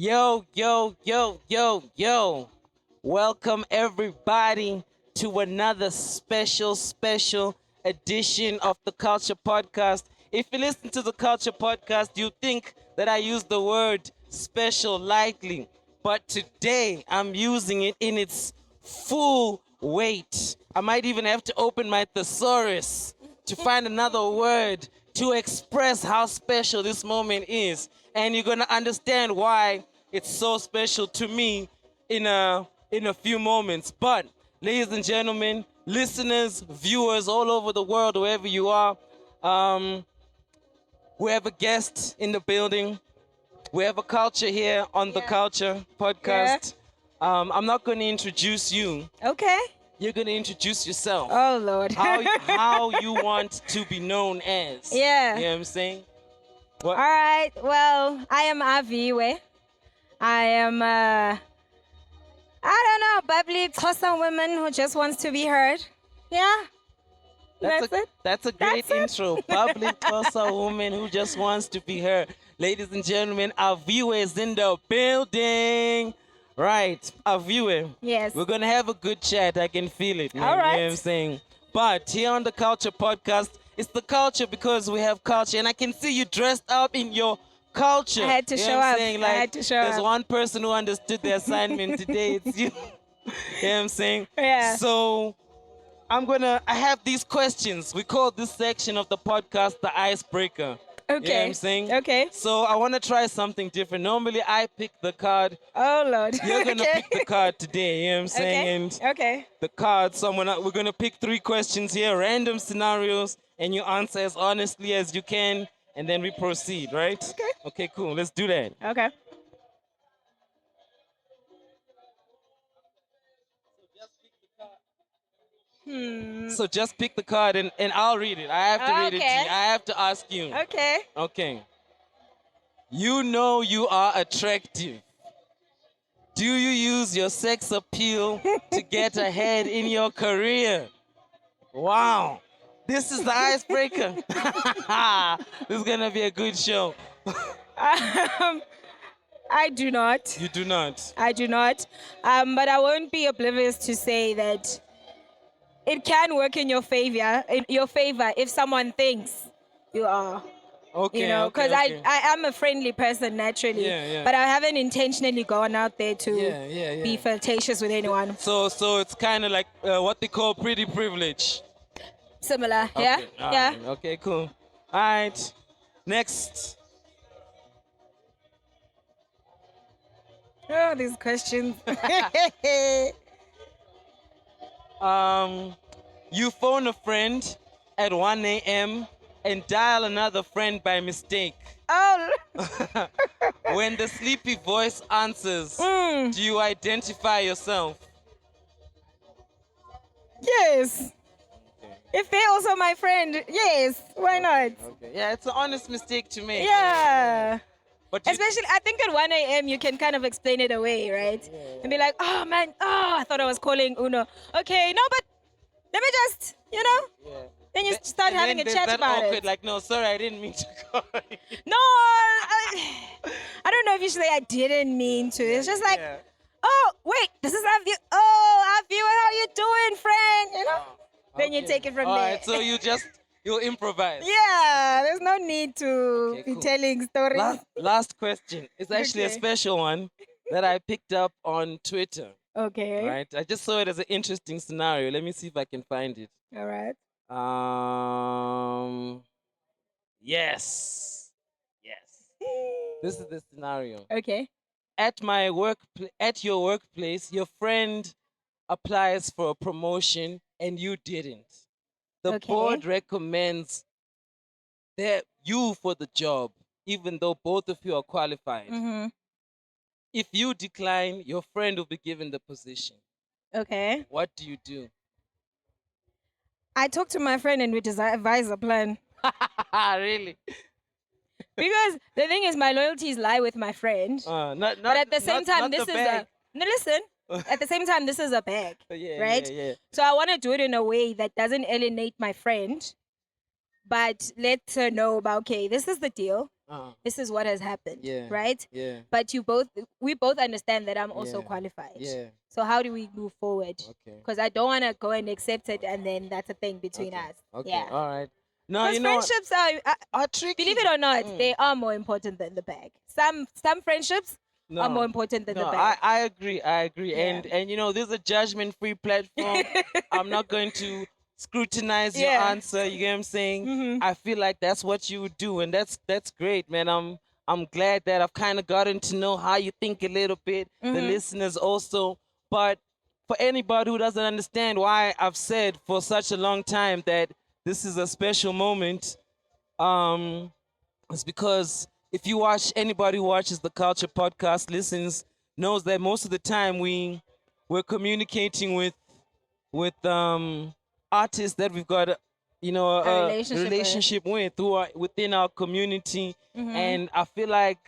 Yo, yo, yo, yo, yo. Welcome everybody to another special edition of the Culture Podcast. If you listen to the Culture Podcast, you think that I use the word special lightly. But today I'm using it in its full weight. I might even have to open my thesaurus to find another word to express how special this moment is. And you're gonna understand why it's so special to me in a few moments. But ladies and gentlemen, listeners, viewers all over the world, wherever you are, um, we have a guest in the building. We have a culture here on the Yeah. Culture Podcast. I'm not going to introduce you. Okay. You're going to introduce yourself. Oh Lord. How you want to be known as. Yeah. You know what I'm saying? All right. Well, I am Aviwe. I am I don't know, bubbly Xhosa woman who just wants to be heard. Yeah. That's it. That's a great That's it. intro. Bubbly Xhosa woman who just wants to be heard. Ladies and gentlemen, Aviwe is in the building. Right, Aviwe. Yes. We're going to have a good chat. I can feel it, man. All right. You know what I'm saying? But here on the Culture Podcast, it's the culture because we have culture. And I can see you dressed up in your culture. I had to You know show what I'm up. saying? I Like, had to show there's up. one person who understood the assignment today. It's you. You know what I'm saying? Yeah. So I have these questions. We call this section of the podcast the icebreaker. You know what Okay. I'm saying? Okay. So I want to try something different. Normally I pick the card. Oh Lord. You're going to Okay. pick the card today. You know what I'm saying? Okay. And Okay. the card, we're going to pick 3 questions here, random scenarios, and you answer as honestly as you can, and then we proceed, right? Okay. Okay, cool. Let's do that. Okay. So just pick the card and I'll read it. I have to read it to Okay. you. I have to ask you. Okay. Okay. You know you are attractive. Do you use your sex appeal to get ahead in your career? Wow. This is the icebreaker. This is going to be a good show. I do not. You do not. I do not. But I won't be oblivious to say that it can work in your favor if someone thinks you are. Okay. You know, because okay. I am a friendly person naturally, Yeah, yeah. but I haven't intentionally gone out there to Yeah. be flirtatious with anyone. So it's kind of like what they call pretty privilege. Similar, yeah, Okay, all yeah. right, okay, cool. All right. Next. Oh, these questions. You phone a friend at 1 a.m. and dial another friend by mistake. Oh, When the sleepy voice answers, mm, do you identify yourself? yes. If they're also my friend, yes. Why not? Okay. Yeah, it's an honest mistake to make. Yeah. But you, Especially, I think at 1 a.m. you can kind of explain it away, right? And be like, oh man, I thought I was calling Uno. Okay, no, but let me just, yeah. then you Th- start and having then a there's chat that about awkward, it. like, no, sorry, I didn't mean to call you. No, I don't know if usually I didn't mean to. It's just like, Yeah. oh, wait, this is Aviwe. Oh, Aviwe, how you doing, friend? You know? Then you Okay. take it from All there. right, so you'll improvise. Yeah, there's no need to Okay, be cool. telling stories. Last question. It's actually a Okay. special one that I picked up on Twitter. Okay. Right? I just saw it as an interesting scenario. Let me see if I can find it. All right. Yes. Yes. This is the scenario. Okay. At your workplace, your friend applies for a promotion and you didn't. The Okay. board recommends you for the job, even though both of you are qualified. Mm-hmm. If you decline, your friend will be given the position. Okay. What do you do? I talked to my friend and we devise a plan. Really? Because the thing is, my loyalties lie with my friend. But at the same time, this is a. No, listen. At the same time, this is a bag. Yeah, right? Yeah. So I want to do it in a way that doesn't alienate my friend, but lets her know about, okay, this is the deal. This is what has happened, Yeah. right? Yeah. But we both understand that I'm also Yeah. qualified. Yeah. So how do we move forward? Okay. Because I don't want to go and accept it, and then that's a thing between Okay. us. Okay. Yeah. All right. No, Because you know what? friendships Are tricky. believe it or not, they are more important than the bag. Some friendships are more important than No, the bag. I agree. I agree. Yeah. And you know, this is a judgment-free platform. I'm not going to scrutinize your Yeah. answer. You get what I'm saying? Mhm. I feel like that's what you would do, and that's great, man. I'm glad that I've kind of gotten to know how you think a little bit. The listeners also, but for anybody who doesn't understand why I've said for such a long time that this is a special moment, it's because if you watch, anybody who watches the Culture Podcast, listens, knows that most of the time we're communicating with artists that we've got A a relationship with. relationship with within our community. And I feel like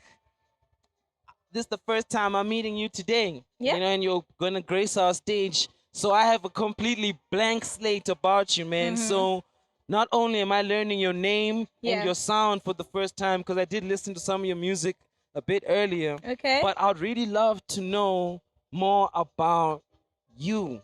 this is the first time I'm meeting you today. Yeah. You know, and you're gonna grace our stage. So I have a completely blank slate about you, man. So not only am I learning your name and Yeah. your sound for the first time, because I did listen to some of your music a bit earlier. Okay. But I'd really love to know more about you.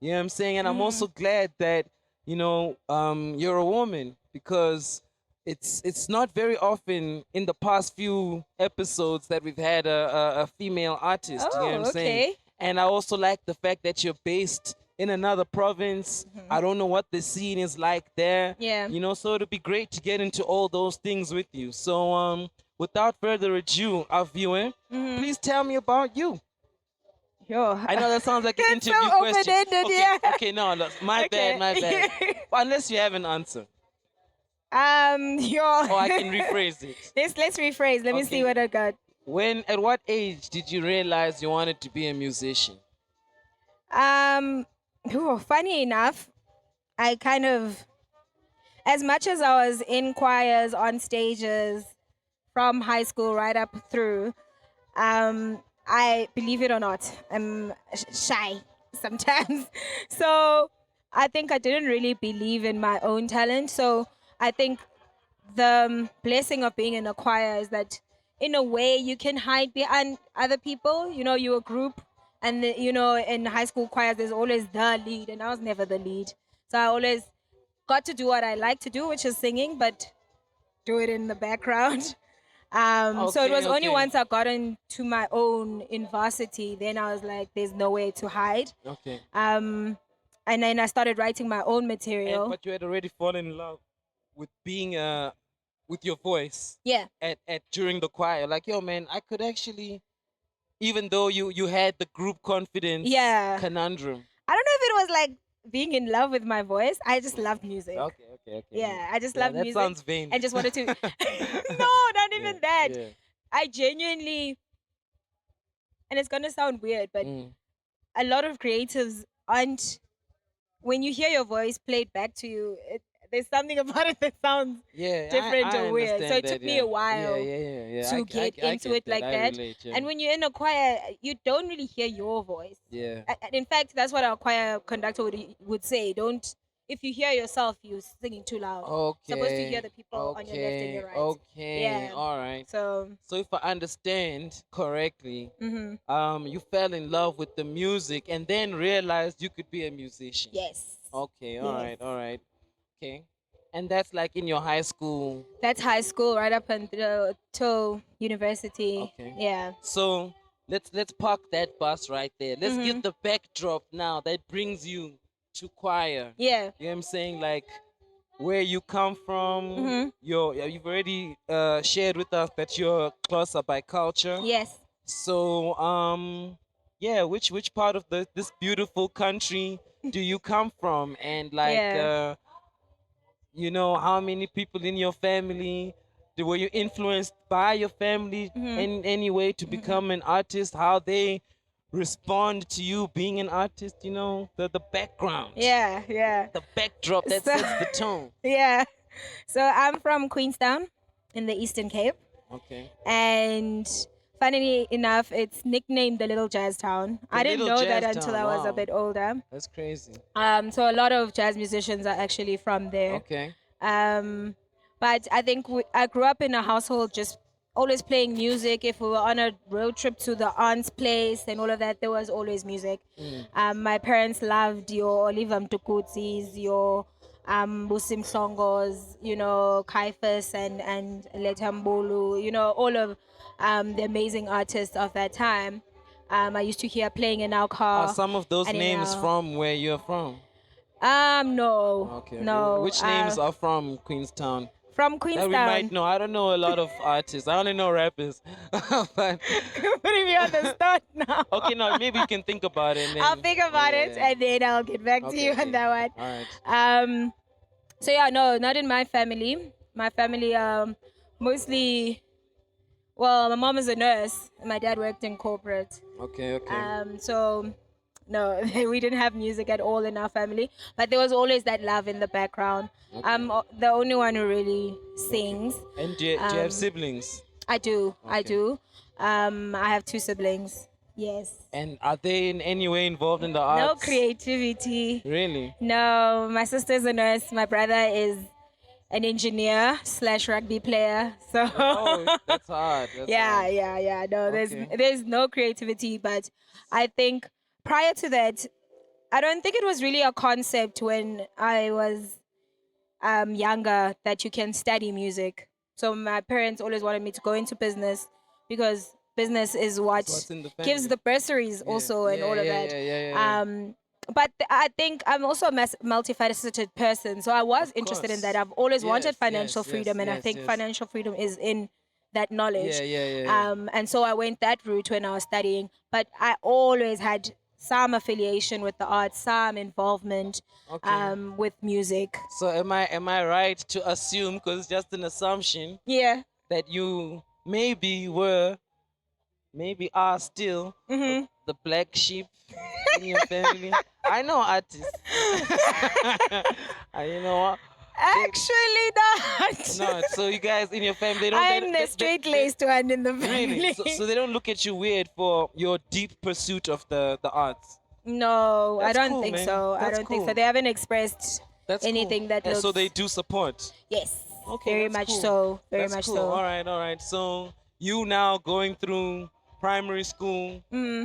You know what I'm saying? And I'm also glad that, you're a woman, because it's not very often in the past few episodes that we've had a female artist. You know what I'm Oh, saying? okay. And I also like the fact that you're based in another province. I don't know what the scene is like there. Yeah. You know, so it'd be great to get into all those things with you. So without further ado, Aviwe, please tell me about you. Yo. I know that sounds like an It's so interview question. open-ended, Okay, yeah. okay, no, look, my Okay. bad, my bad. Well, unless you have an answer, Yo. or I can rephrase it. Let's rephrase. Let me see Okay. what I got. At what age did you realize you wanted to be a musician? Funny enough, I kind of, as much as I was in choirs, on stages, from high school right up through, I believe it or not, I'm shy sometimes. So I think I didn't really believe in my own talent. So I think the blessing of being in a choir is that in a way you can hide behind other people. You know, you're a group, and in high school choirs there's always the lead, and I was never the lead. So I always got to do what I like to do, which is singing, but do it in the background. So it was only Okay. once I got into my own in varsity, then I was like, there's no way to hide. Okay. And then I started writing my own material. But you had already fallen in love with being with your voice. Yeah. At during the choir, like, yo, man, I could actually, even though you had the group confidence. Yeah. Conundrum. I don't know if it was like being in love with my voice. I just loved music. Okay. Yeah, I just Yeah, loved that music. sounds vain. And just wanted to. No, not even that. Yeah. I genuinely, and it's gonna sound weird, but Mm. a lot of creatives aren't. When you hear your voice played back to you, there's something about it that sounds Yeah, different I or weird. So understand it took that, me yeah. a while Yeah. to get into it like I that. relate, yeah. And when you're in a choir, you don't really hear your voice. Yeah. And in fact, that's what our choir conductor would say. Don't, if you hear yourself, you're singing too loud. Okay. Supposed to hear the people on your left and your right. Okay. Yeah. All right. So, So if I understand correctly, mhm. you fell in love with the music and then realized you could be a musician. Yes. Okay. Yes. All right. Okay. And that's like in your high school. That's high school right up until till university. Okay. Yeah. So let's park that bus right there. Let's Mm-hmm. get the backdrop now that brings you to choir. Yeah. You know what I'm saying? Like where you come from. Mm-hmm. You've already shared with us that you're Xhosa by culture. Yes. So yeah, which part of this beautiful country do you come from? And like Yeah. how many people in your family? Were you influenced by your family in any way to become an artist? How they respond to you being an artist? You know, the background. Yeah. Yeah. The backdrop that So- sets the tone. Yeah. So I'm from Queenstown in the Eastern Cape. Okay. And funnily enough, it's nicknamed the Little Jazz Town. I didn't Little know that Jazz until Town, I was wow. a bit older. That's crazy. So a lot of jazz musicians are actually from there. Okay. Um, But I think I grew up in a household just always playing music. If we were on a road trip to the aunt's place and all of that, there was always music. My parents loved your Oliver Mtukutsis, your Busim Songos, Kaifas and Letambulu, all of the amazing artists of that time. I used to hear playing in our Are car. some of those and in names our- from where you're from? No. Okay. No. Which names are from Queenstown? From That we Queenstown? might know. I don't know a lot of artists. I only know rappers. But You're putting me on the spot now. okay, no, maybe you can think about it. And then, I'll think about it yeah. and then I'll get back to Okay, you okay. on that one. All right. So yeah, no, not in my family. My family mostly, well, my mom is a nurse and my dad worked in corporate. Okay, okay. So no, we didn't have music at all in our family, but there was always that love in the background. I'm the only one who really sings. And do you have siblings? I do. I Okay. do. I have 2 siblings. Yes. And are they in any way involved in the arts? No creativity. Really? No, my sister's a nurse. My brother is an engineer / rugby player. So Oh, that's hard. That's yeah, hard. yeah. No, Okay. there's no creativity, but I think prior to that, I don't think it was really a concept when I was younger that you can study music. So my parents always wanted me to go into business because business is what What's in the gives family? the bursaries Yeah. also and Yeah, all of yeah, that. yeah. But I think I'm also a multifaceted person. So I was Of interested in course. that. I've always wanted Yes, financial yes, freedom, and I yes, think yes. financial freedom is in that knowledge. Yeah. And so I went that route when I was studying. But I always had some affiliation with the arts, some involvement Okay. with music. So am I right to assume, because it's just an assumption, Yeah. that you maybe are still Mm-hmm. the black sheep in your family? I know artists. You know what? Actually not. No, so you guys in your family, they don't. I'm the straight laced one in the family. Really? So they don't look at you weird for your deep pursuit of the arts. No, I That's don't cool, think man. so. I That's don't think so. cool. They haven't expressed That's anything cool. that And looks. so they do support. Yes. Okay, Very that's much cool. so. Very That's much cool. so. All right. So you now going through primary school.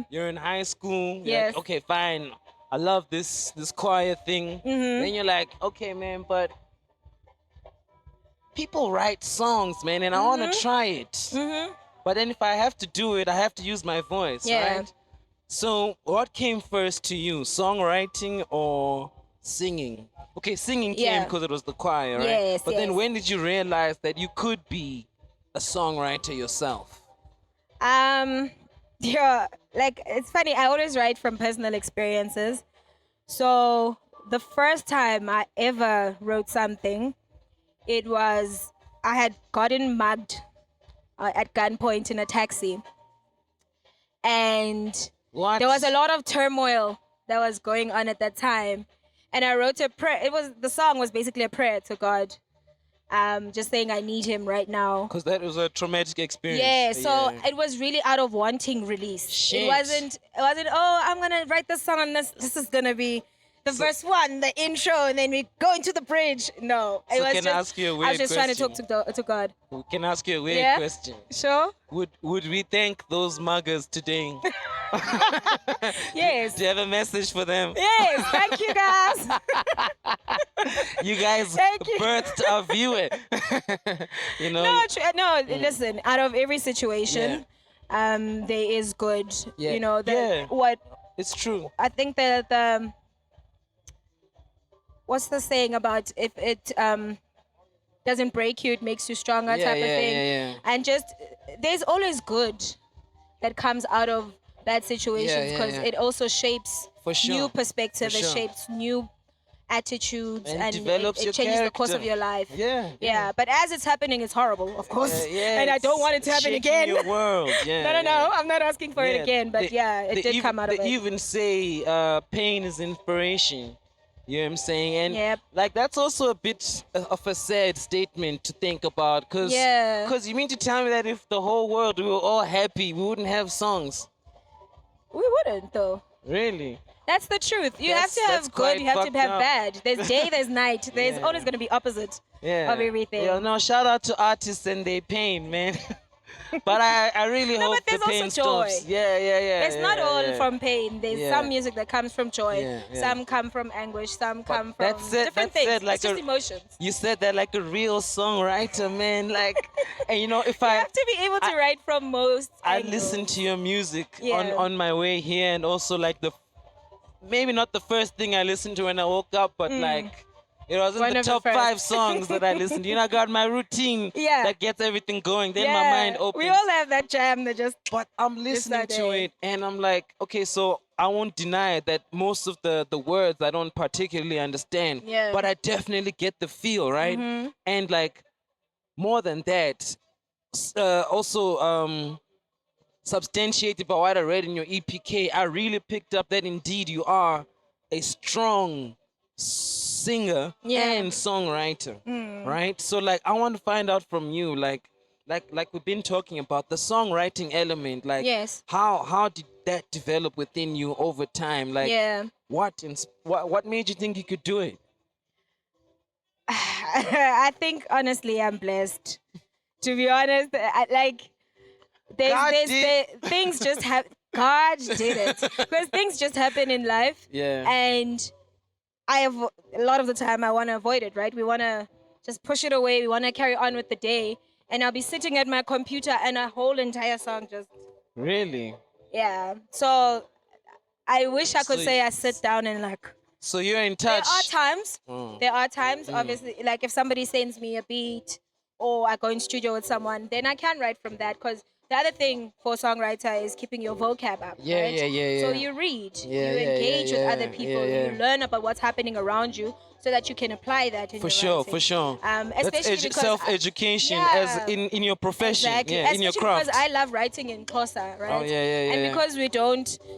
You're in high school. You're Yes. like, okay, fine. I love this choir thing. Then you're like, okay, man, but people write songs, man, and I want to try it. But then if I have to do it, I have to use my voice, Yeah. right? So what came first to you, songwriting or singing? Okay, singing came Yeah. because it was the choir, right? Yes, But then yes. when did you realize that you could be a songwriter yourself? Yeah, like it's funny. I always write from personal experiences. So the first time I ever wrote something, it was I had gotten mugged at gunpoint in a taxi, and What? there was a lot of turmoil that was going on at that time, and I wrote a prayer. The song was basically a prayer to God, just saying I need Him right now. Because that was a traumatic experience. Yeah, so Yeah. it was really out of wanting release. Shit. It wasn't. Oh, I'm gonna write this song and this is gonna be the verse 1, the intro, and then we go into the bridge. No, it So was can I just. ask you a I was weird just trying to talk to God. We can ask you a weird Yeah? question. Sure. Would we thank those muggers today? Yes. Do you have a message for them? Yes. Thank you, guys. You guys Thank you. birthed Aviwe. You know? No. Listen. Out of every situation, there is good. Yeah. You know. Yeah. What It's true. I think that the what's the saying about if it doesn't break you, it makes you stronger type of thing. Yeah. And just there's always good that comes out of bad situations because yeah. it also shapes For sure. new perspective. For It sure. shapes new attitudes And and develops it your changes the course of character. your life. Yeah. But as it's happening, it's horrible, of course. And I it's don't want it to happen shaking again. Your world. Yeah. No. I'm not asking for it again. But it They did come out of They it. even say pain is inspiration. You know what I'm saying? And Yep. like that's also a bit of a sad statement to think about, because Yeah. you mean to tell me that if the whole world we were all happy, we wouldn't have songs? We wouldn't, though. Really? That's the truth. You That's- have to that's have good, quite you have to fucked have up. bad. There's day, there's night. There's Yeah. always going to be opposite. Yeah. of everything. Yeah, no, shout out to artists and their pain, man. But I really No, hope but the there's also pain joy. stops. Yeah, yeah, yeah. It's not yeah, all yeah. from pain. There's Yeah. some music that comes from joy. Yeah, yeah. Some come from anguish. Some But come from different that's things. it, like It's just emotions. you said that like a real songwriter, man. Like, and you know, if You I have to be able to write from most I angles. listen to your music Yeah. on my way here, and also like maybe not the first thing I listened to when I woke up, but like it was in One the of the top first. 5 songs that I listened to. You know, I got my routine Yeah. that gets everything going. Then my Yeah. mind opens. We all have that jam that just. But I'm listening that to day. it and I'm like, okay, so I won't deny that most of the words I don't particularly understand. Yeah. But I definitely get the feel, right? And like more than that, also substantiated by what I read in your EPK, I really picked up that indeed you are a strong singer and songwriter, right? So like I want to find out from you, like we've been talking about the songwriting element, like Yes. how did that develop within you over time? Like Yeah. what made you think you could do it? I think honestly, I'm blessed. To be honest, God did. things just happen. God did it because things just happen in life. Yeah. And I have a lot of the time I want to avoid it. Right? We want to just push it away. We want to carry on with the day. And I'll be sitting at my computer and a whole entire song just Really? yeah. So I wish I could So say I sit down and like. So you're in There touch. are times. There are times. Obviously, like if somebody sends me a beat or I go in studio with someone, then I can write from that. Because the other thing for a songwriter is keeping your vocab up. Yeah, right? yeah, yeah, So yeah. you read, Yeah, you yeah, engage yeah, with yeah, other people, yeah, yeah. you learn about what's happening around you, so that you can apply that in For your sure, writing. for sure. That's Especially because self-education yeah. as in your profession, Exactly. yeah, in your Especially craft. because I love writing in Xhosa, right? Oh, yeah, yeah, yeah, And yeah. because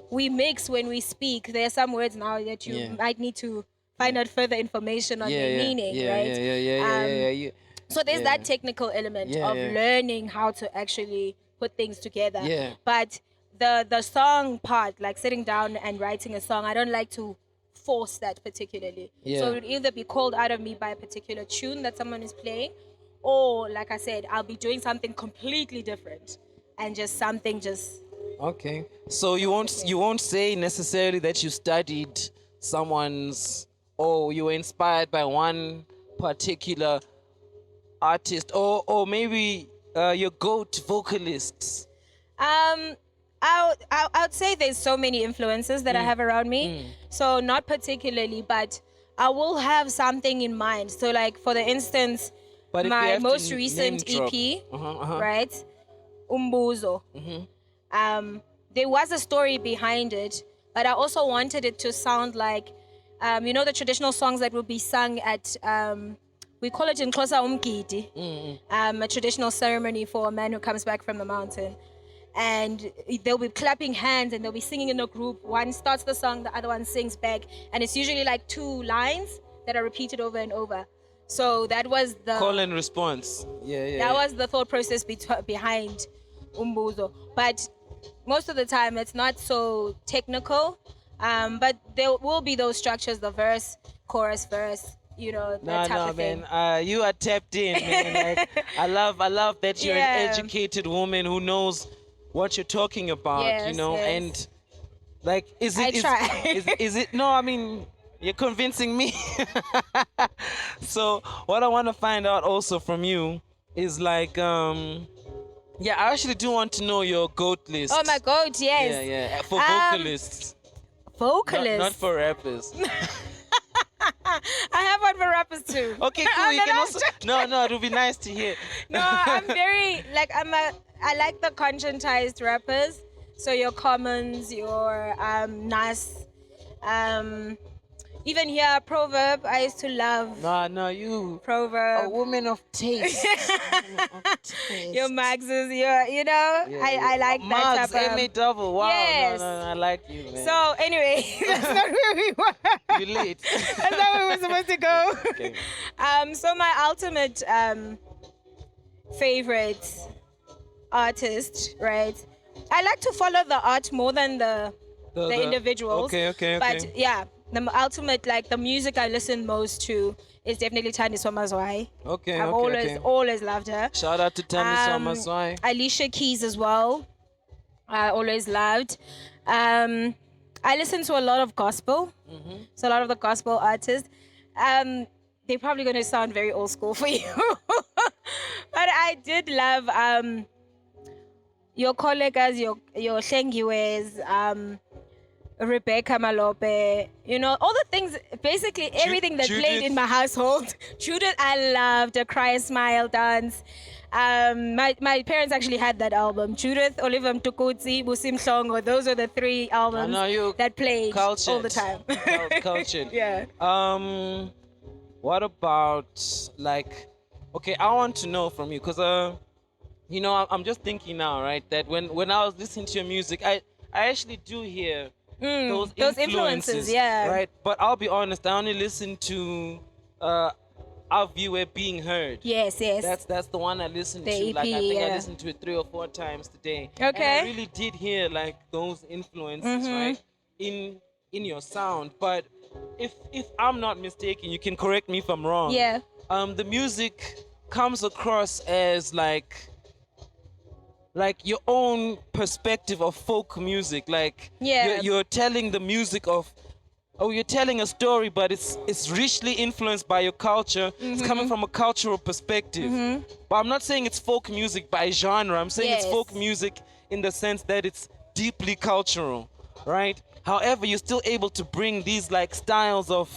we mix when we speak. There are some words now that you Yeah. might need to find out further information on yeah, their yeah, meaning, yeah, right? yeah, yeah, yeah, yeah, yeah, yeah. So there's Yeah. that technical element Yeah, of yeah. learning how to actually put things together. Yeah. But the song part, like sitting down and writing a song, I don't like to force that particularly. Yeah. So it would either be called out of me by a particular tune that someone is playing, or like I said, I'll be doing something completely different and just something just Okay. So you won't say necessarily that you studied someone's or you were inspired by one particular artist or maybe your goat vocalists. I would say there's so many influences that I have around me. So not particularly, but I will have something in mind. So like for the instance, But if you my have to most name recent drop. EP, Uh-huh. right? Umbuzo. There was a story behind it, but I also wanted it to sound like, you know, the traditional songs that will be sung at, we call it in Xhosa umgidi, a traditional ceremony for a man who comes back from the mountain. And they'll be clapping hands and they'll be singing in a group. One starts the song, the other one sings back. And it's usually like 2 lines that are repeated over and over. So that was the Call and response. Yeah, yeah. that was the thought process behind Umbuzo. But most of the time it's not so technical. But there will be those structures, the verse, chorus, verse, you know, that type of thing. Man. You are tapped in, man. Like, I love that you're Yeah. an educated woman who knows what you're talking about, you Yes, know, yes. and like is I it try. is it no, I mean you're convincing me. So what I want to find out also from you is like yeah, I actually do want to know your goat list. Oh my God, yes. Yeah, yeah. For vocalists. Vocalist. Not for rappers. I have one for rappers too. Okay, cool. You No, can no, also no, it would be nice to hear. No, I'm very like I like the conscientized rappers. So your Commons, your Nas, even here Proverb. I used to love No, you Proverb. a woman of taste. Your Maxes, you know, I like that Mugs, type of. M-A-double. Wow, Yes. no, I like you, man. So anyway, that's not where we were. You late. That's not where we were supposed to go. Okay. So my ultimate favorite artist, right? I like to follow the art more than the individuals. Okay. But yeah, ultimate, like the music I listen most to is definitely Thandiswa Mazwai. Okay, I've always loved her. Shout out to Thandiswa Mazwai. Alicia Keys as well. I always loved. I listen to a lot of gospel. So a lot of the gospel artists. They're probably going to sound very old school for you. But I did love your colleagues, your Hlengiwes, Rebecca Malope, all the things, basically everything that played in my household. Judith, I loved a Cry a Smile dance. My parents actually had that album. Judith, Oliver Mtukudzi, Busim Mhlongo. Those are the three albums that played all the time. Cultured. Yeah. What about okay, I want to know from you because I'm just thinking now, right, that when I was listening to your music, I actually do hear those influences, yeah. Right, but I'll be honest, I only listen to Aviwe Being Heard. Yes. That's the one I listened to. EP, I think I listened to it 3 or 4 times today. Okay. And I really did hear those influences, right, in your sound. But if I'm not mistaken, you can correct me if I'm wrong. Yeah. The music comes across as like your own perspective of folk music. You're telling the music of. Oh, you're telling a story, but it's richly influenced by your culture. It's coming from a cultural perspective. But I'm not saying it's folk music by genre. I'm saying it's folk music in the sense that it's deeply cultural, right? However, you're still able to bring these styles of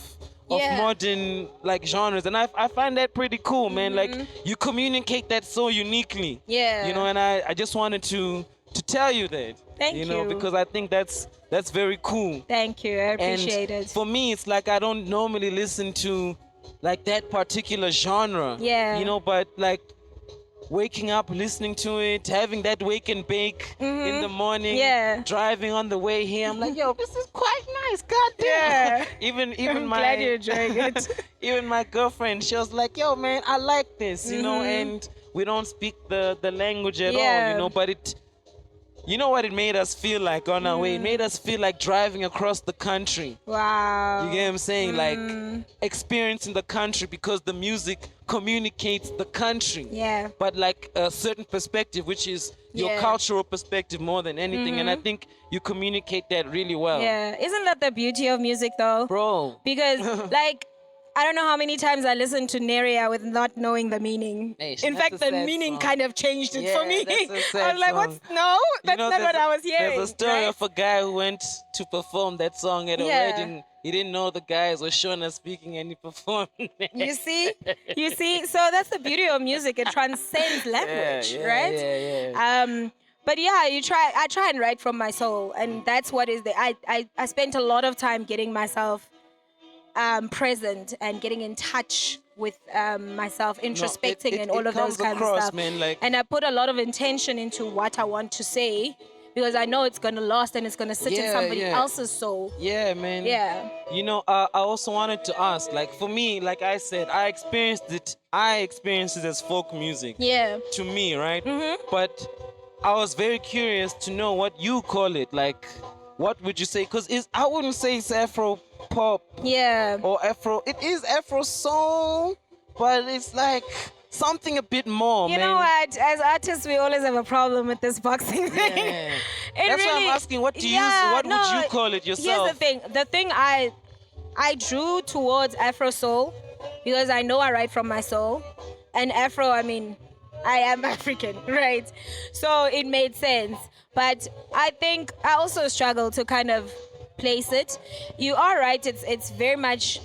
modern genres, and I find that pretty cool, man. You communicate that so uniquely. Yeah. And I just wanted to tell you that. Thank you. Because I think that's very cool. Thank you. I appreciate it. For me, it's I don't normally listen to that particular genre. Yeah. But waking up, listening to it, having that wake and bake in the morning, driving on the way here, I'm like, yo, this is quite nice, goddamn. Yeah. even I'm my glad you're enjoying it. even my girlfriend, she was like, yo, man, I like this, and we don't speak the language at all, but it. You know what it made us feel like on our way? It made us feel like driving across the country. Wow. You get what I'm saying? Experiencing the country because the music communicates the country. Yeah. But a certain perspective, which is your cultural perspective more than anything. And I think you communicate that really well. Yeah. Isn't that the beauty of music though? Bro. Because I don't know how many times I listened to Neria with not knowing the meaning. In fact, the meaning kind of changed it for me. I was like, what's... No, that's not what I was hearing. There's a story of a guy who went to perform that song at a wedding. He didn't know the guys were Shona speaking and he performed. You see? So that's the beauty of music. It transcends language, right? Yeah. But yeah, I try and write from my soul. And that's what is I spent a lot of time getting myself present and getting in touch with myself, introspecting and all of those kinds of stuff. Man, and I put a lot of intention into what I want to say because I know it's going to last and it's going to sit in somebody else's soul. Yeah, man. Yeah. I also wanted to ask, for me, like I said, I experienced it as folk music. Yeah. To me, right? But I was very curious to know what you call it. What would you say? Because I wouldn't say it's Afro pop. Yeah. Or Afro. It is Afro soul, but it's something a bit more. You know what? As artists, we always have a problem with this boxing thing. Yeah. That's why I'm asking. What would you call it yourself? Here's the thing. The thing I drew towards Afro soul because I know I write from my soul, and Afro. I mean, I am African, right? So it made sense. But I think I also struggle to kind of place it. You are right. It's very much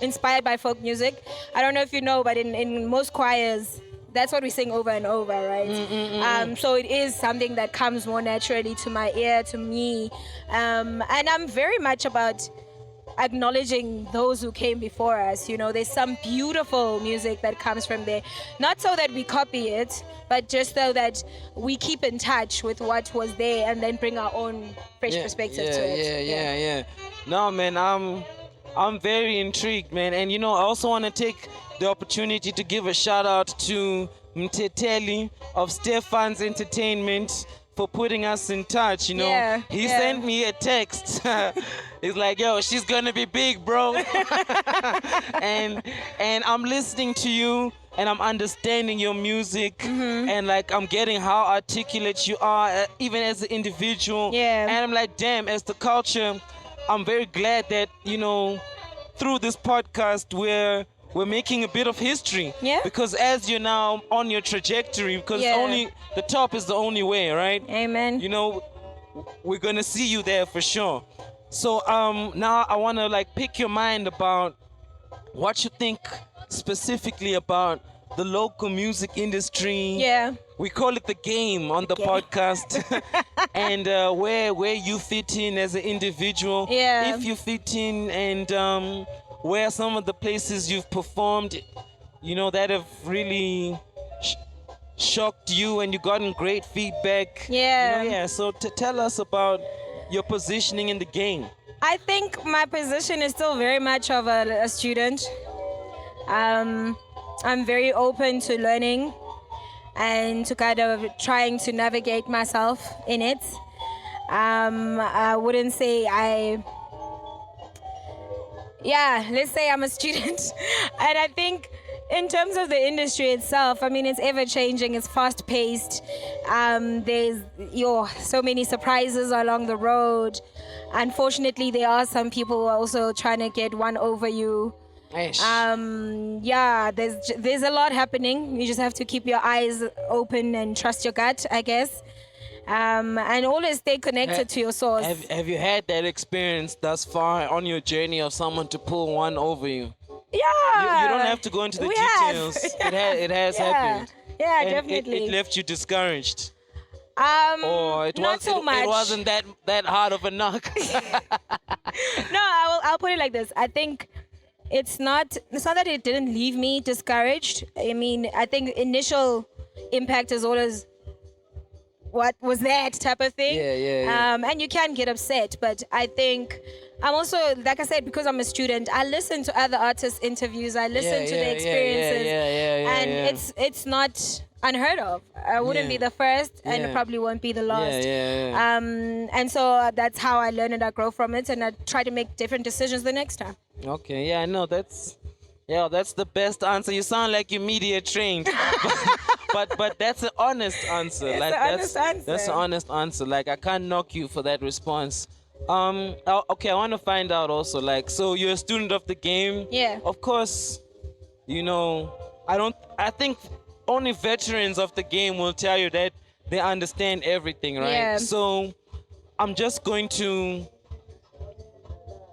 inspired by folk music. I don't know if you know, but in most choirs, that's what we sing over and over, right? So it is something that comes more naturally to my ear, to me. And I'm very much about acknowledging those who came before us. There's some beautiful music that comes from there. Not so that we copy it, but just so that we keep in touch with what was there and then bring our own fresh perspective to it. Yeah. No, man, I'm very intrigued, man. And I also want to take the opportunity to give a shout out to Mteteli of Stefan's Entertainment for putting us in touch. You know, Yeah, he yeah. sent me a text. He's like, "Yo, she's gonna be big, bro." and I'm listening to you, and I'm understanding your music, Mm-hmm. and like I'm getting how articulate you are, even as an individual. Yeah. And I'm like, damn, as the culture, I'm very glad that, you know, through this podcast we're making a bit of history. Yeah. Because as you're now on your trajectory, because Yeah. only the top is the only way, right? Amen. You know, we're gonna see you there for sure. So now I wanna like pick your mind about what you think specifically about the local music industry. Yeah. We call it the game on the game. podcast. And where you fit in as an individual. Yeah. If you fit in, and where some of the places you've performed, you know, that have really shocked you and you gotten great feedback. Yeah. You know, yeah. So tell us about your positioning in the game. I think my position is still very much of a student. I'm very open to learning and to kind of trying to navigate myself in it. I wouldn't say let's say I'm a student. And I think in terms of the industry itself, I mean, it's ever changing, it's fast paced. There's so many surprises along the road. Unfortunately, there are some people who are also trying to get one over you. Ish. There's a lot happening. You just have to keep your eyes open and trust your gut, I guess. And always stay connected to your source. Have you had that experience thus far on your journey of someone to pull one over you? Yeah. You don't have to go into the We details. have. It has Yeah. happened. Yeah, And definitely. It left you discouraged. Or Not so much. It wasn't that hard of a knock. No, I'll put it like this. I think it's not that it didn't leave me discouraged. I mean, I think initial impact is always what was that type of thing. Yeah. And you can get upset, but I think I'm also, like I said, because I'm a student, I listen to other artists' interviews. I listen to their experiences, and it's not unheard of. I wouldn't be the first, and it probably won't be the last. And so that's how I learn and I grow from it, and I try to make different decisions the next time. Okay, yeah, I know that's the best answer. You sound like you're media trained, but that's an honest answer. It's like an honest answer. That's an honest answer. Like I can't knock you for that response. Okay, I want to find out also. Like, so you're a student of the game. Yeah. Of course, you know, I think only veterans of the game will tell you that they understand everything, right? Yeah. So I'm just going to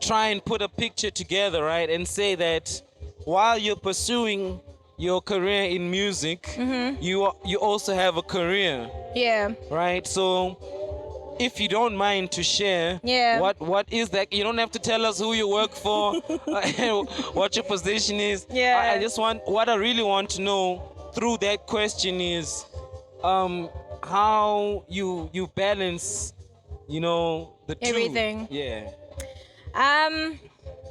try and put a picture together, right? And say that while you're pursuing your career in music, you also have a career, Yeah. right? So if you don't mind to share, what is that? You don't have to tell us who you work for, what your position is. Yeah. I just what I really want to know through that question is how you balance, you know, the two. Everything. Yeah.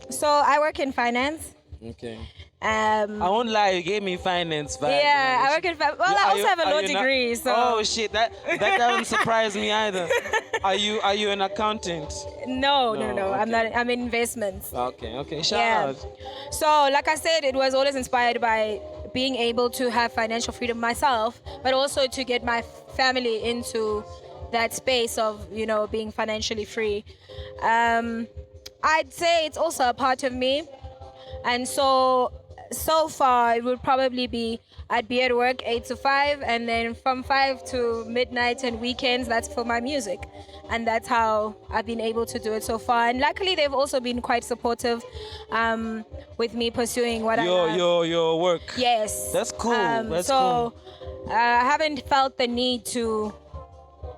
So I work in finance. Okay. I won't lie, you gave me finance vibes. Yeah, I work in finance. Well, I also have a law degree, so. Oh shit, that doesn't surprise me either. Are you an accountant? No. Okay. I'm not. I'm in investments. Okay. Shout out. So, like I said, it was always inspired by being able to have financial freedom myself, but also to get my family into that space of, you know, being financially free. I'd say it's also a part of me. And so far it would probably be I'd be at work 8 to 5, and then from 5 to midnight and weekends, that's for my music. And that's how I've been able to do it so far. And luckily they've also been quite supportive with me pursuing what I love. Your work. Yes. That's cool. So I haven't felt the need to,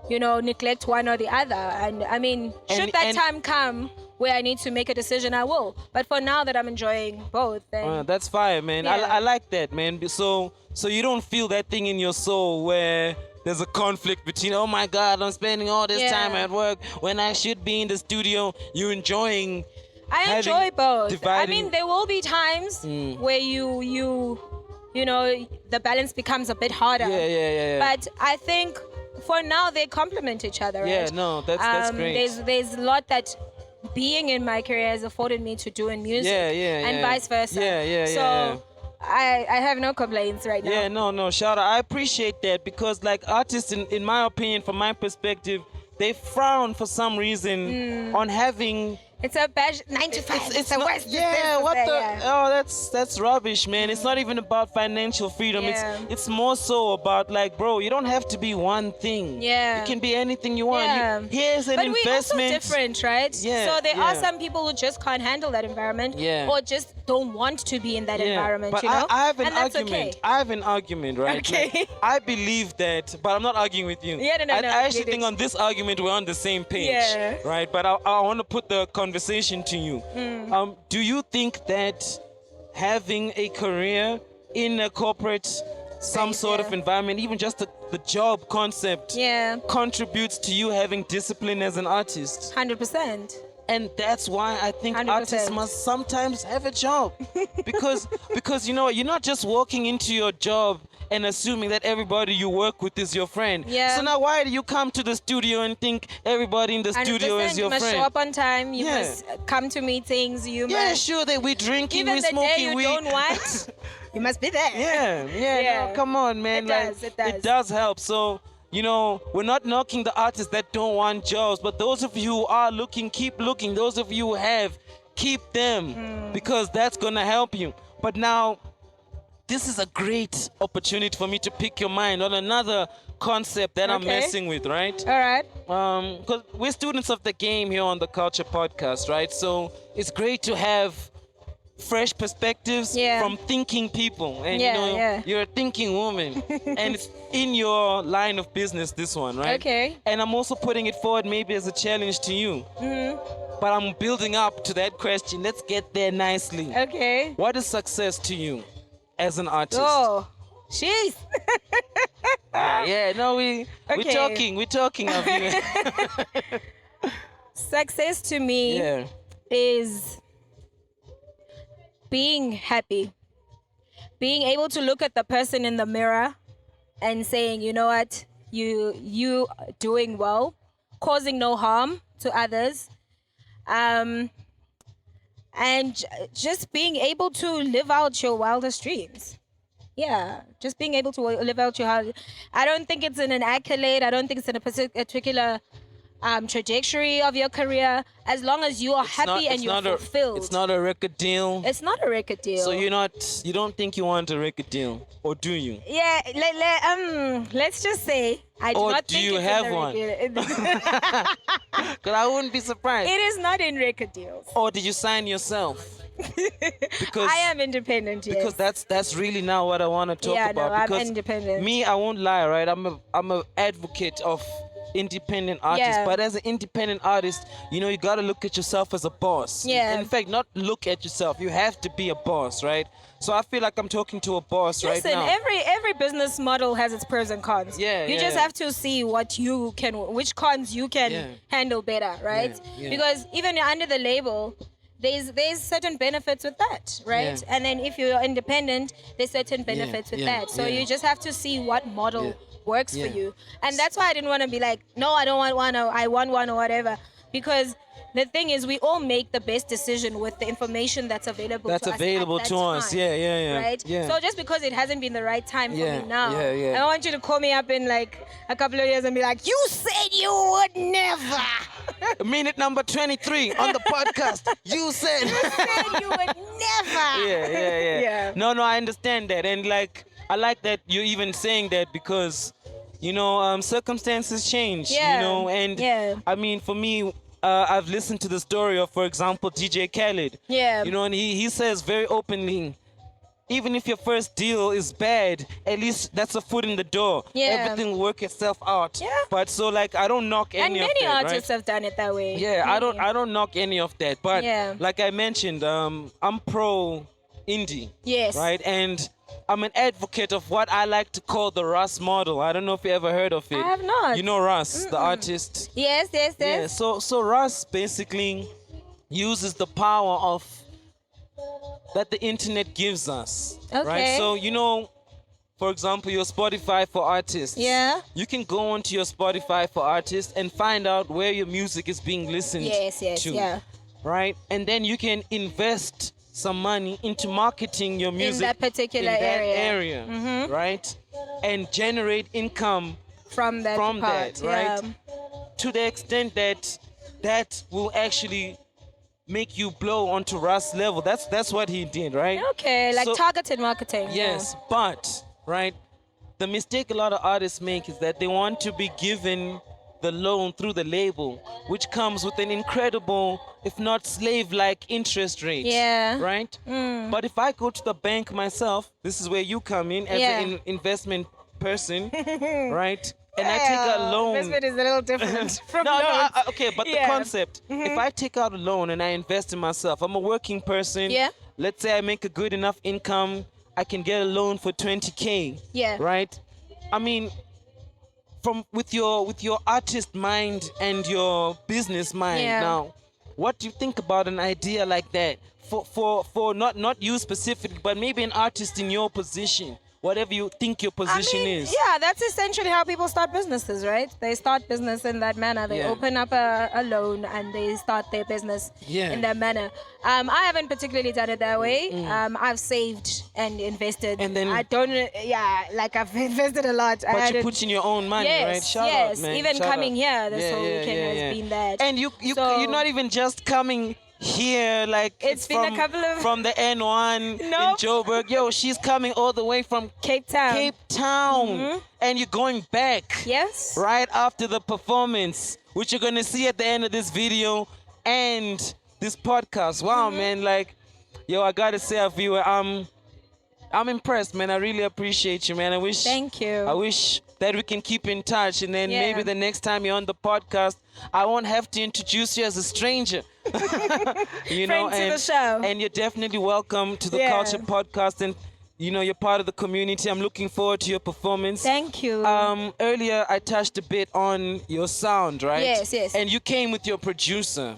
you know, neglect one or the other. And I mean, should that time come where I need to make a decision, I will. But for now that I'm enjoying both, then that's fine, man. Yeah. I like that, man. So you don't feel that thing in your soul where there's a conflict between, oh my God, I'm spending all this time at work when I should be in the studio. You're enjoying. I enjoy both. Dividing. I mean, there will be times where you know, the balance becomes a bit harder. Yeah. But I think for now they complement each other, Yeah, right? no, that's great. There's a lot that being in my career has afforded me to do in music, and vice versa. So I have no complaints right now. Yeah, no, shout out. I appreciate that because like artists, in my opinion, from my perspective, they frown for some reason on having. It's a bad 9 to 5. It's the not, worst. yeah, what the? Yeah. Oh, that's rubbish, man. It's not even about financial freedom. Yeah. It's more so about like, bro, you don't have to be one thing. Yeah. You can be anything you want. Yeah. Here's an investment. We're also different, right? Yeah. So there are some people who just can't handle that environment, or just don't want to be in that environment. But you know, I have an and that's argument. okay. I have an argument, right? Okay. Like, I believe that, but I'm not arguing with you. Yeah, no. I actually think on this argument we're on the same page, Yeah. right? But I want to put the conversation to you. Do you think that having a career in a corporate, some sort of environment, even just the job concept, contributes to you having discipline as an artist? 100%. And that's why I think 100%. artists must sometimes have a job, because you know you're not just walking into your job and assuming that everybody you work with is your friend. Yeah. So now why do you come to the studio and think everybody in the studio is your you must friend? show up on time. You must come to meetings. You must. Sure. That we drinking, Even we the smoking, day you don't want, you must be there. Yeah. No, come on, man. It does help. So. You know, we're not knocking the artists that don't want jobs, but those of you who are looking, keep looking. Those of you who have, keep them, because that's going to help you. But now, this is a great opportunity for me to pick your mind on another concept that I'm messing with, right? All right. Because we're students of the game here on the Culture Podcast, right? So it's great to have fresh perspectives from thinking people, and you're a thinking woman, and it's in your line of business, this one, right? Okay. And I'm also putting it forward maybe as a challenge to you, but I'm building up to that question. Let's get there nicely. Okay. What is success to you as an artist? Oh, jeez. We're talking Aviwe. Success to me is being happy, being able to look at the person in the mirror and saying, you know what, you doing well, causing no harm to others, and just being able to live out your wildest dreams. Yeah, just being able to live out your heart. I don't think it's in an accolade. I don't think it's in a particular trajectory of your career, as long as you are happy and you're fulfilled. It's not a record deal. It's not a record deal. So you don't think you want a record deal, or do you? Yeah, let's just say I do not think do you have one? Because I wouldn't be surprised. It is not in record deals. Or did you sign yourself? Because I am independent, yes. Because that's really now what I want to talk about. Yeah, no, because I'm independent. Me, I won't lie, right? I'm a advocate of independent artist, but as an independent artist, you know, you got to look at yourself as a boss. In fact, not look at yourself, you have to be a boss, right? So I feel like I'm talking to a boss right now. Listen, every business model has its pros and cons. You just have to see which cons you can handle better, right? Because even under the label, there's certain benefits with that, right? And then if you're independent, there's certain benefits with that. So you just have to see what model works for you. And that's why I didn't want to be like, no, I don't want one, or I want one, or whatever. Because the thing is, we all make the best decision with the information that's available to us. Right? So just because it hasn't been the right time for me now, I don't want you to call me up in like a couple of years and be like, you said you would never. Minute number 23 on the podcast. You said you would never. Yeah. No, I understand that. And like, I like that you're even saying that because, you know, circumstances change, you know, and I mean, for me, I've listened to the story of, for example, DJ Khaled. You know, and he says very openly, even if your first deal is bad, at least that's a foot in the door. Everything will work itself out. But so like, I don't knock any of that. And many artists have done it that way. I don't knock any of that. But like I mentioned, I'm pro indie. Right? And I'm an advocate of what I like to call the Russ model. I don't know if you ever heard of it. I have not. You know Russ, the artist? Yes. Yeah, so Russ basically uses the power of that the internet gives us. Right? So, you know, for example, your Spotify for artists. Yeah. You can go onto your Spotify for artists and find out where your music is being listened Yes, to. yeah. Right? And then you can invest some money into marketing your music In that particular in that area. right? And generate income From that from part, that, right? yeah. To the extent that that will actually make you blow onto Russ level. That's what he did, right? Okay, like So- targeted marketing. Yes, but right, the mistake a lot of artists make is that they want to be given the loan through the label, which comes with an incredible, if not slave-like interest rate. Yeah. Right? But if I go to the bank myself, this is where you come in as Yeah. an investment person, right? And I take a loan. Investment is a little different from No, loans. okay, but Yeah. the concept, if I take out a loan and I invest in myself, I'm a working person. Yeah. Let's say I make a good enough income, I can get a loan for 20K. Yeah. Right? I mean, from with your artist mind and your business mind Yeah. now, what do you think about an idea like that? For not you specifically, but maybe an artist in your position, whatever you think your position is. Yeah, that's essentially how people start businesses, right? They start business in that manner. They Yeah. open up a loan and they start their business Yeah. in that manner. I haven't particularly done it that way. I've saved and invested. And then- I don't, like I've invested a lot. But you put in your own money, yes, right? Shout yes. out, man. Even Shout coming out. here, this whole weekend has been that. And So- you're not even just coming here, like It's been a couple of- from the N1 in Nope. Joburg. Yo, she's coming all the way from Cape Town. Cape Town, and you're going back Yes. right after the performance, which you're gonna see at the end of this video and this podcast. Wow, man! Like, yo, I gotta say, Aviwe, I'm impressed, man. I really appreciate you, man. Thank you. I wish that we can keep in touch, and then Yeah. maybe the next time you're on the podcast, I won't have to introduce you as a stranger. You know, Friend to and, the show. and you're definitely welcome to the Yeah. Culture Podcast, and you know you're part of the community. I'm looking forward to your performance. Thank you. Earlier I touched a bit on your sound, right? Yes, yes. And you came with your producer,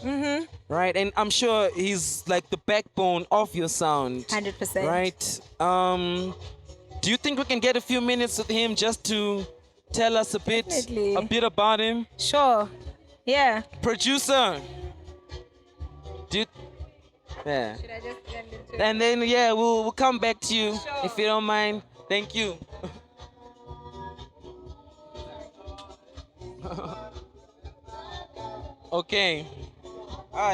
right? And I'm sure he's like the backbone of your sound, 100%. right? Do you think we can get a few minutes with him just to tell us Definitely. a bit about him? Sure. Yeah. Producer, do you, yeah. Should I just send it to And then we'll come back to you Sure. if you don't mind. Thank you. Okay.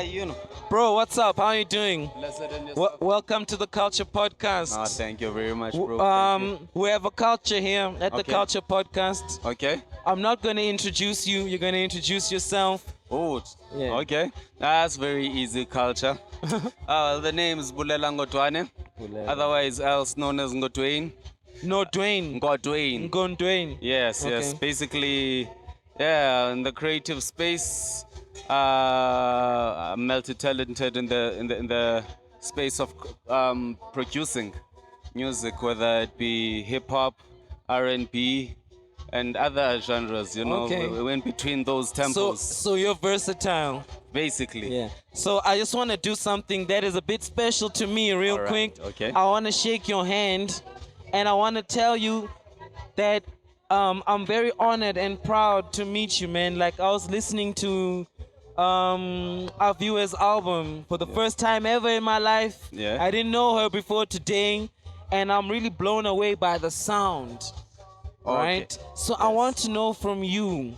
You know. Bro, what's up? How are you doing? Blessed in yourself. Welcome to the Culture Podcast. Thank you very much, bro. Thank We have a culture here at the Okay. Culture Podcast. you. Okay. I'm not going to introduce you. You're going to introduce yourself. Oh, Yeah. okay. That's very easy culture. The name is Bulela Ngotwane, otherwise else known as Ngotwane. No, Dwayne. Ngotwane. Dwayne. Yes, yes. Okay. Basically, yeah, in the creative space, I'm multi-talented in the space of producing music, whether it be hip hop, R&B, and other genres. You know, Okay. we went between those So, tempos, so you're versatile. basically. Yeah. So I just want to do something that is a bit special to me, real All right, quick. okay. I want to shake your hand, and I want to tell you that I'm very honored and proud to meet you, man. Like I was listening to Aviwe's album for the first time ever in my life. Yeah. I didn't know her before today, and I'm really blown away by the sound. Okay. Right? So I want to know from you,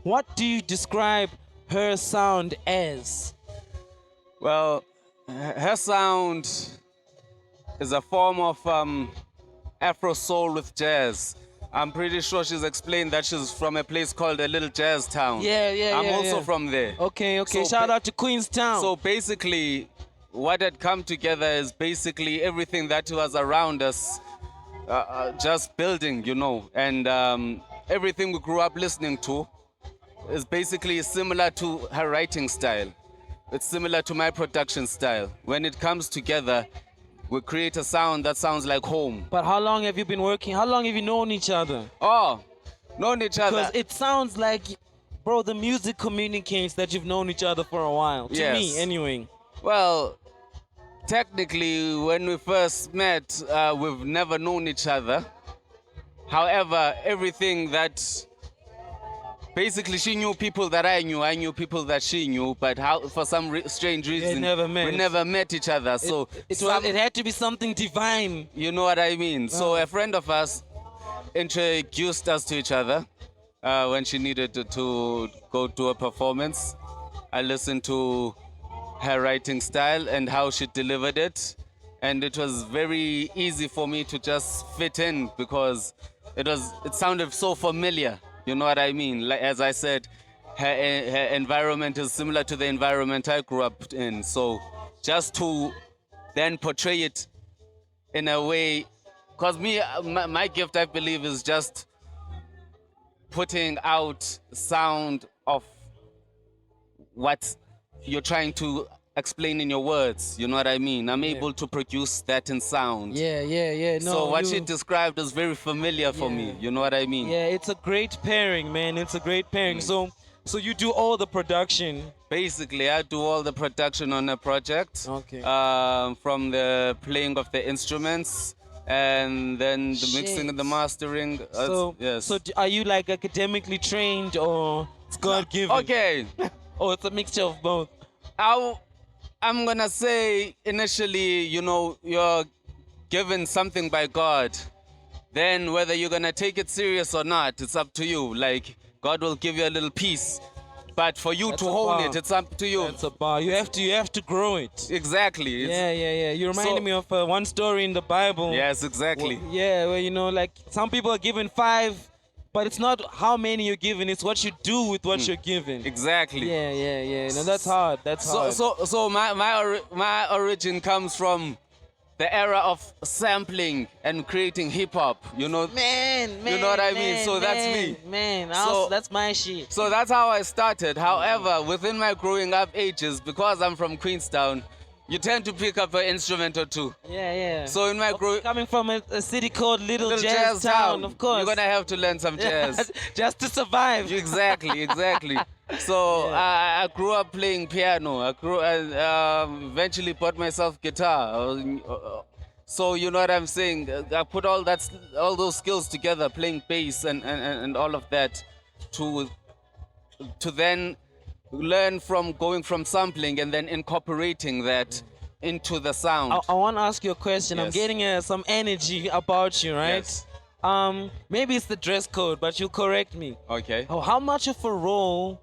what do you describe her sound as? Well, her sound is a form of Afro soul with jazz. I'm pretty sure she's explained that she's from a place called a little jazz town. Yeah, I'm also yeah. from there. Okay. So Shout ba- out to Queenstown. So basically, what had come together is basically everything that was around us, just building, you know, and everything we grew up listening to is basically similar to her writing style. It's similar to my production style. When it comes together, we create a sound that sounds like home. But how long have you been working? How long have you known each other? Oh, known each other. Because it sounds like, bro, the music communicates that you've known each other for a while. To Yes. me, anyway. Well, technically, when we first met, we've never known each other. However, everything that basically she knew people that I knew people that she knew, but how for some strange reason never met. we never met each other. So It had to be something divine. you know what I mean. So a friend of us introduced us to each other when she needed to go to a performance. I listened to her writing style and how she delivered it, and it was very easy for me to just fit in because it sounded so familiar. You know what I mean? Like, as I said, her environment is similar to the environment I grew up in. So just to then portray it in a way, because my gift, I believe, is just putting out sound of what you're trying to explain in your words. You know what I mean? I'm able to produce that in sound. Yeah. No, So what she described is very familiar for me. You know what I mean? Yeah, it's a great pairing, man. It's a great pairing. So you do all the production. Basically, I do all the production on a project. Okay. From the playing of the instruments and then the mixing and the Shit. mastering. Yes. So are you like academically trained or it's God given? Okay. Oh, it's a mixture of both. I'm gonna say initially, you're given something by God. Then whether you're gonna take it serious or not, it's up to you. Like God will give you a little piece, but for you That's to a hold bar. it, it's up to you. That's a bar. You have to grow it. Exactly. Yeah. You reminded So- me of one story in the Bible. Yes, exactly. Where like some people are given 5, but it's not how many you're given, it's what you do with what you're given. Exactly. Yeah. No, that's hard. That's hard. So my origin comes from the era of sampling and creating hip hop. Man, You know what I mean? So that's me. Man, So- that's my shit. So that's how I started. However, within my growing up ages, because I'm from Queenstown, you tend to pick up an instrument or two. Yeah. So in my growing Coming from a city called Little little Jazz Town, of course. you're gonna have to learn some jazz. Just to survive. Exactly. So I grew up playing piano. Eventually bought myself guitar. So you know what I'm saying. I put all those skills together, playing bass and all of that, to then learn from going from sampling and then incorporating that into the sound. I want to ask you a question. I'm Yes. getting some energy about you, right? Yes. Maybe it's the dress code, but you'll correct me. Okay. How much of a role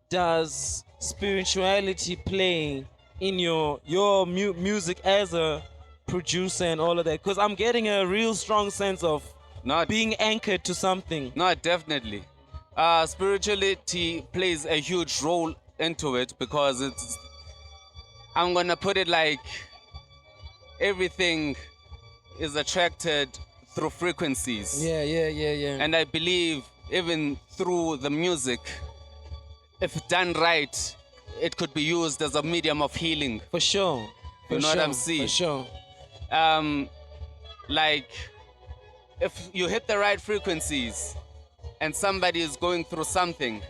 does spirituality play in your music as a producer and all of that? Because I'm getting a real strong sense of Not being anchored to something. No, definitely. Spirituality plays a huge role into it because I'm gonna put it like everything is attracted through frequencies. Yeah. And I believe even through the music, if done right, it could be used as a medium of healing. For sure. You know what I'm saying? For sure. Like if you hit the right frequencies and somebody is going through something,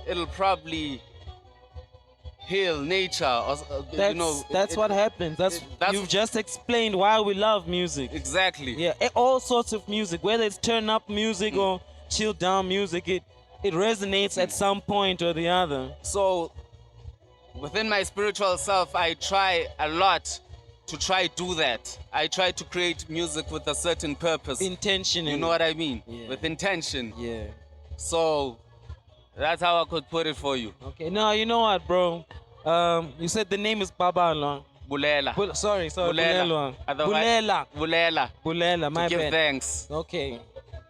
it'll probably heal nature or That's what happens. that's- You've just explained why we love music. exactly. Yeah, all sorts of music, whether it's turn up music or chill down music, it resonates at some point or the other. So within my spiritual self, I try a lot to do that. I try to create music with a certain purpose. Intentionally. You know what I mean? Yeah. With intention. Yeah. So that's how I could put it for you. Okay. No, you know what, bro? You said the name is Baba Long. Bulela. Sorry. Bulela. Bulela. Bulela. Bulela. My To give bad. thanks. Okay.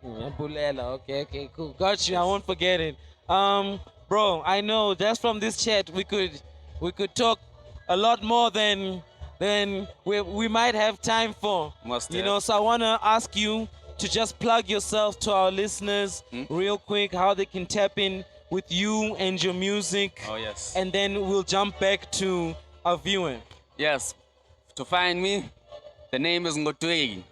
Bulela. Okay, cool. Got you. I won't forget it. Bro, I know just from this chat we could talk a lot more than we might have time for. Must You have. know, so I wanna ask you to just plug yourself to our listeners real quick, how they can tap in with you and your music. Oh yes. And then we'll jump back to Aviwe. Yes. To find me, the name is Ngodwayne.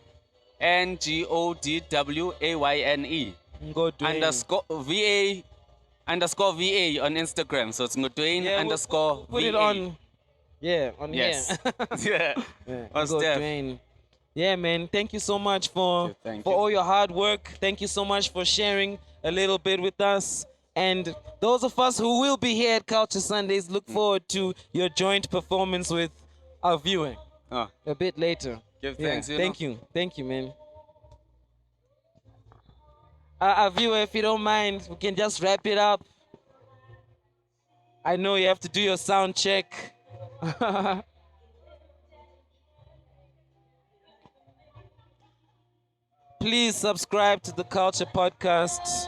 Ngodwayne. Underscore VA on Instagram. So it's Ngodwayne Yeah, underscore put VA. it on. Yeah, on Yes. here. Yeah. Yeah, On go Steph. Dwayne. Yeah, man. Thank you so much for Thank for you. all your hard work. Thank you so much for sharing a little bit with us. And those of us who will be here at Culture Sundays, look forward to your joint performance with Aviwe Ah, a bit later. give Yeah. thanks, you know. Thank you, man. Aviwe, if you don't mind, we can just wrap it up. I know you have to do your sound check. Please subscribe to the Culture Podcast.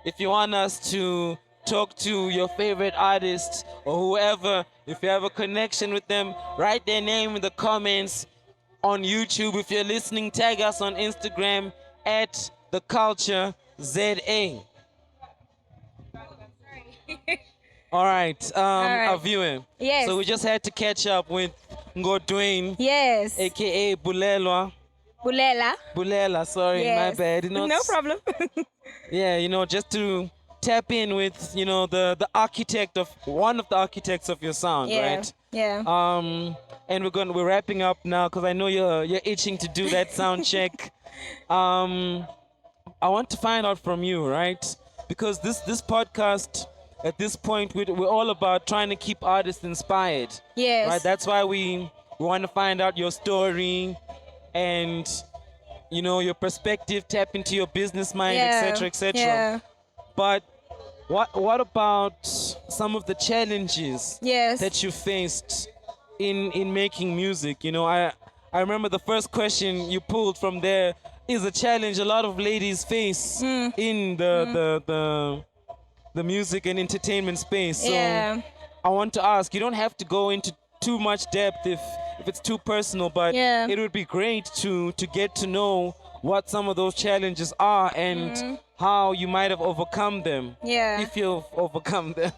If you want us to talk to your favorite artist or whoever, if you have a connection with them, write their name in the comments on YouTube. If you're listening, tag us on Instagram at the Culture ZA. All right, right. Aviwe. Yes. So we just had to catch up with Ngo Dwayne, Yes. aka Bulelwa. Bulela. Bulela, sorry, my Yes. bad. You know, No problem. Yeah, just to tap in with, the architect of one of the architects of your sound, Yeah. right? Yeah. And we're wrapping up now because I know you're itching to do that sound check. I want to find out from you, right? Because this podcast at this point we're all about trying to keep artists inspired. Yes. Right? That's why we want to find out your story and your perspective, tap into your business mind, etc., etc. Yeah. But what about some of the challenges Yes. that you faced in making music? I remember the first question you pulled from there is a challenge a lot of ladies face in the music and entertainment space. So Yeah. I want to ask, you don't have to go into too much depth if it's too personal, but Yeah. it would be great to get to know what some of those challenges are and how you might have overcome them. Yeah. If you've overcome them.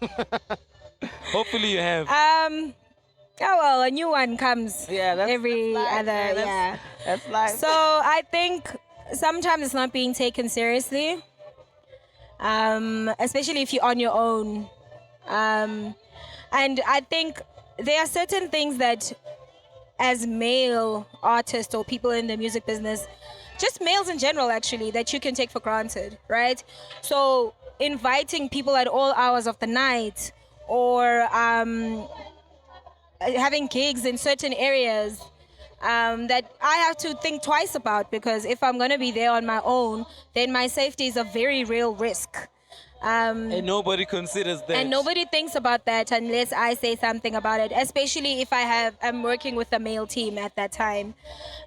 Hopefully you have. Oh well, a new one comes. Yeah, every life, other. man. Yeah. That's life. So I think sometimes it's not being taken seriously, especially if you're on your own. And I think there are certain things that, as male artists or people in the music business, just males in general actually, that you can take for granted, right? So inviting people at all hours of the night or having gigs in certain areas that I have to think twice about, because if I'm going to be there on my own, then my safety is a very real risk. And nobody considers that. And nobody thinks about that unless I say something about it, especially if I'm working with a male team at that time.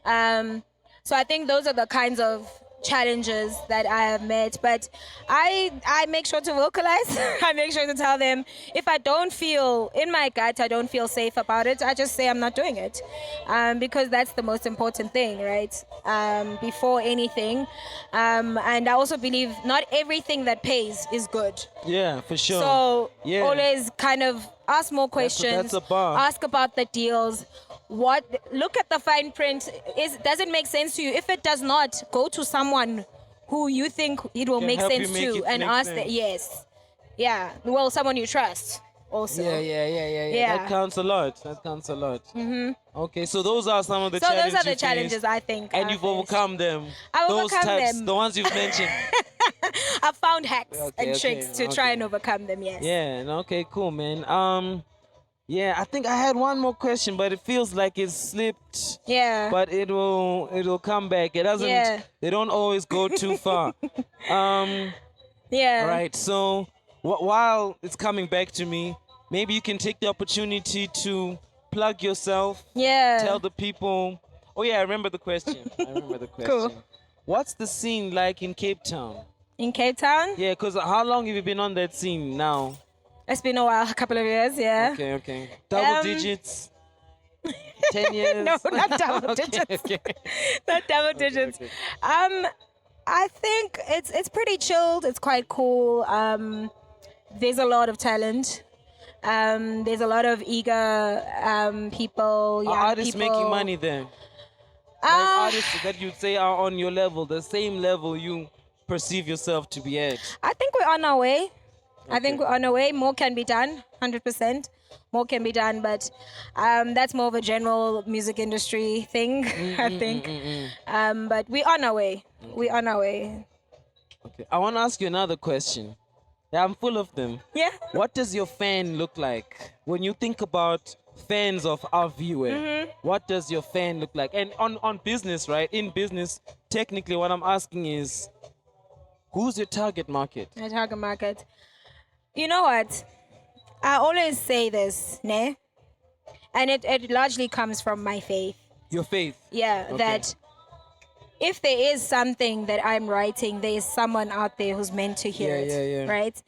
So I think those are the kinds of challenges that I have met, but I make sure to vocalize. I make sure to tell them if I don't feel in my gut, I don't feel safe about it, I just say I'm not doing it, because that's the most important thing, right? Before anything. And I also believe not everything that pays is good. Yeah, for sure. So Yeah. always kind of ask more questions. That's a bar. Ask about the deals. Look at the fine print. Does it make sense to you? If it does not, go to someone who you think it will Can make help you sense make to it and make ask sense. that. Yes. Yeah. Well, someone you trust also. Yeah. Yeah. That counts a lot. Okay, so those are some of the So challenges. those are the you challenges faced, I think. and I you've faced. overcome them. I've Those overcome types, them. the ones you've mentioned. I've found hacks Okay, and tricks to try and overcome them. Yes. Yeah. Okay. Cool, man. Yeah. I think I had one more question, but it feels like it slipped. Yeah. But it'll come back. It doesn't. Yeah. They don't always go too far. Yeah. Right. So while it's coming back to me, maybe you can take the opportunity to plug yourself. Yeah. Tell the people. Oh yeah, I remember the question. Cool. What's the scene like in Cape Town? In Cape Town, Yeah, because how long have you been on that scene now? it's been a while, a couple of years. Yeah. Okay. Double digits? 10 years? No, not double Okay, digits. okay. Not double digits. okay. I think it's pretty chilled. It's quite cool. There's a lot of talent. There's a lot of eager people, young Are artists people. making money then? Like artists that you say are on your level, the same level you perceive yourself to be at. I think we're on our way. I think Okay. on a way, more can be done, 100%. More can be done, but that's more of a general music industry thing, I think. But we're on our way. We're on our way. Okay. I want to ask you another question. Yeah, I'm full of them. Yeah. What does your fan look like when you think about fans of Aviwe? What does your fan look like? And on business, right? In business, technically, what I'm asking is, who's your target market? The target market. You know what? I always say this, ne? And it largely comes from my faith. Your faith. Yeah, Okay. that if there is something that I'm writing, there is someone out there who's meant to hear Yeah, it, yeah, yeah. right?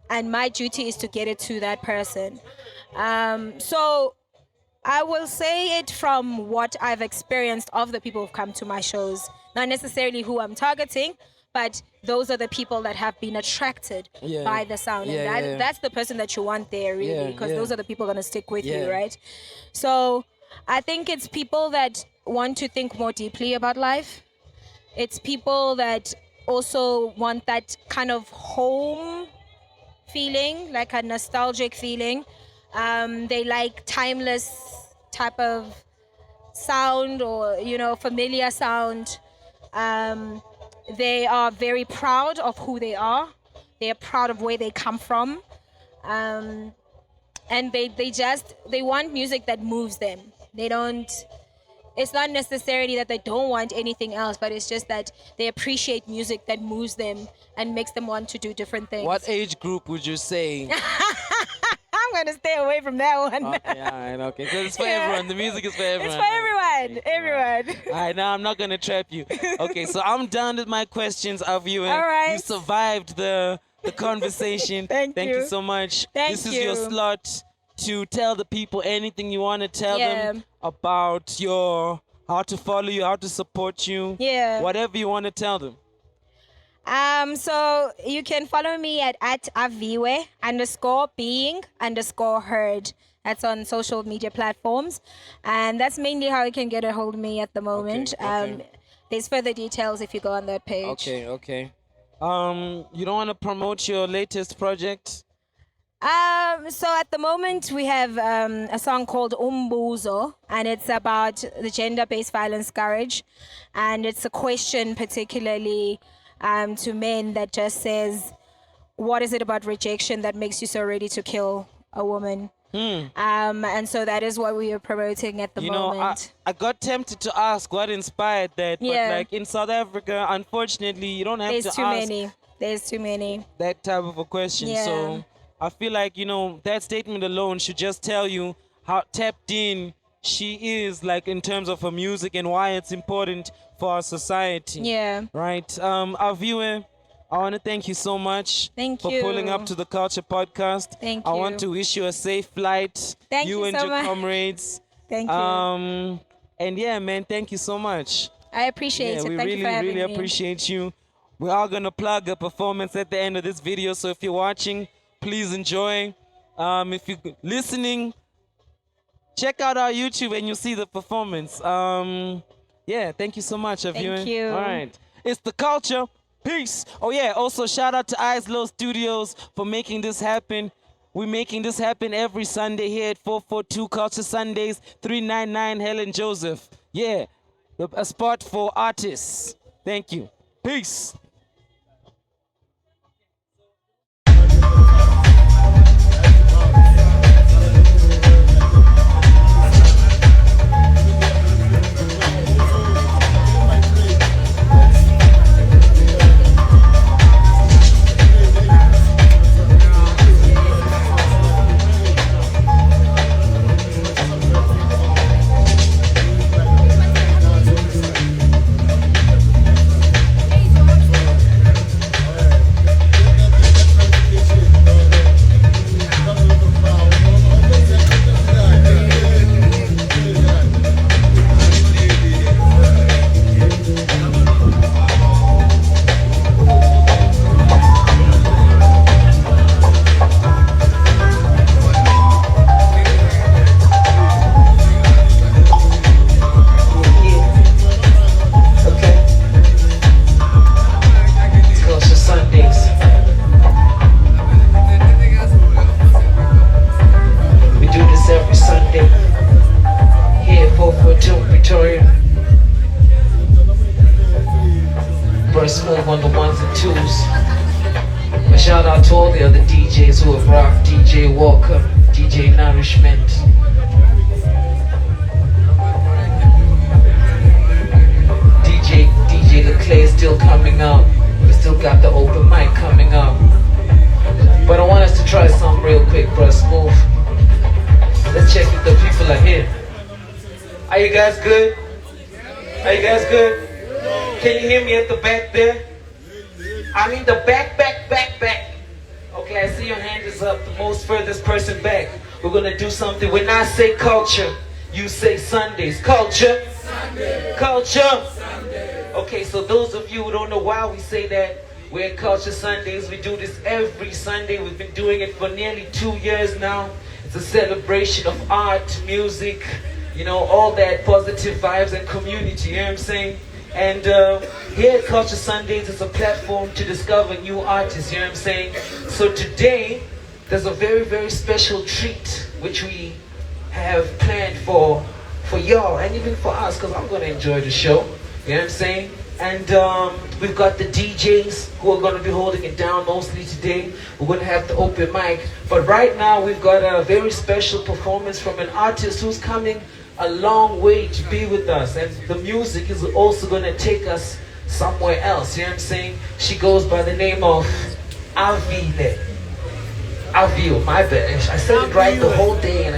And my duty is to get it to that person. So I will say it from what I've experienced of the people who've come to my shows, not necessarily who I'm targeting, but those are the people that have been attracted Yeah. by the sound. Yeah, And yeah, yeah. that's the person that you want there, really, Yeah, because yeah. those are the people going to stick with Yeah. you, right? So I think it's people that want to think more deeply about life. It's people that also want that kind of home feeling, like a nostalgic feeling. They like timeless type of sound, or familiar sound. They are very proud of who they are. They are proud of where they come from. And they want music that moves them. They don't It's not necessarily that they don't want anything else, but it's just that they appreciate music that moves them and makes them want to do different things. What age group would you say? I'm going to stay away from that one. Okay, all right, okay. So it's for Yeah. everyone. The music is for everyone. It's for everyone. Everyone. All right, now I'm not gonna trap you. Okay, so I'm done with my questions of you. All right. You survived the conversation. Thank you you. so much. Thank This is your you. slot to tell the people anything you want to tell them Yeah. about how to follow you, how to support you. Yeah. Whatever you want to tell them. So you can follow me at Aviwe _being_heard. That's on social media platforms. And that's mainly how you can get a hold of me at the moment. Okay. There's further details if you go on that page. Okay. You don't want to promote your latest project? So at the moment we have a song called Umbuzo, and it's about the gender-based violence scourge, and it's a question particularly to men that just says, what is it about rejection that makes you so ready to kill a woman? And so that is what we are promoting at the moment. I got tempted to ask what inspired that, Yeah. but like in South Africa, unfortunately, you don't have There's to too ask many. There's too many. that type of a question. Yeah. So I feel like, that statement alone should just tell you how tapped in she is, like in terms of her music and why it's important for our society. Yeah. Right. Aviwe, I want to thank you so much Thank for you. pulling up to the Culture Podcast. Thank I you. want to wish you a safe flight. Thank you and so your much. comrades. Thank you. And yeah, man, thank you so much. I appreciate Yeah, it. we Thank really, you for having really me. appreciate you. We are gonna plug a performance at the end of this video, so if you're watching, please enjoy. If you're listening, check out our YouTube and you'll see the performance. Yeah, thank you so much, Aviwe. Thank you. All right, it's the Culture. Peace. Oh yeah, also shout out to Eyes Low Studios for making this happen. We're making this happen every Sunday here at 442 Culture Sundays, 399 Helen Joseph. Yeah, a spot for artists. Thank you. Peace. Rock, DJ Walker, DJ Nourishment. DJ LeClay is still coming up. We still got the open mic coming up. But I want us to try something real quick, bro. Smooth. Let's check if the people are here. Are you guys good? Are you guys good? Can you hear me at the back there? I mean the back. Okay, I see your hand is up, the most furthest person back. We're gonna do something. When I say culture, you say Sundays. Culture? Sunday. Culture? Sunday. Okay, so those of you who don't know why we say that, we're Culture Sundays. We do this every Sunday. We've been doing it for nearly 2 years now. It's a celebration of art, music, you know, all that positive vibes and community, you know what I'm saying? And here at Culture Sundays, it's a platform to discover new artists, you know what I'm saying? So today, there's a very, very special treat which we have planned for y'all and even for us, because I'm going to enjoy the show, you know what I'm saying? And we've got the DJs who are going to be holding it down mostly today. We're going to have the open mic. But right now, we've got a very special performance from an artist who's coming a long way to be with us, and the music is also going to take us somewhere else, you know what I'm saying? She goes by the name of Aviwe. Aviwe, my bad. I said it right the whole day, and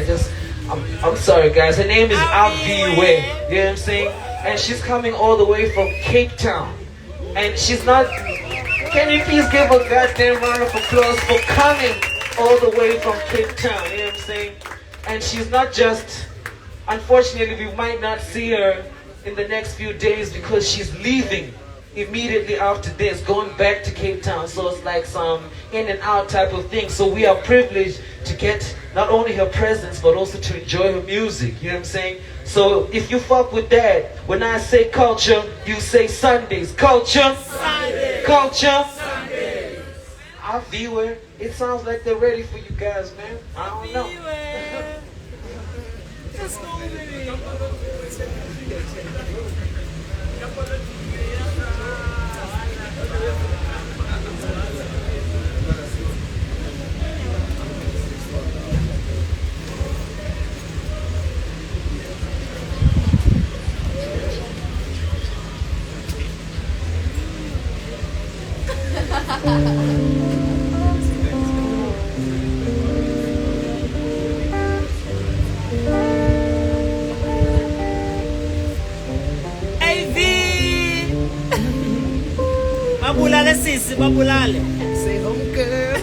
I'm sorry guys. Her name is Aviwe, you know what I'm saying? And she's coming all the way from Cape Town, and she's not, can you please give a goddamn round of applause for coming all the way from Cape Town, you know what I'm saying? And she's not just, unfortunately, we might not see her in the next few days because she's leaving immediately after this, going back to Cape Town. So it's like some in and out type of thing. So we are privileged to get not only her presence, but also to enjoy her music. You know what I'm saying? So if you fuck with that, when I say culture, you say Sundays. Culture? Sunday. Culture? Sunday. Our viewer, it sounds like they're ready for you guys, man. I don't know. Let's go, baby. Babulale sisi, babulale. Say home girl.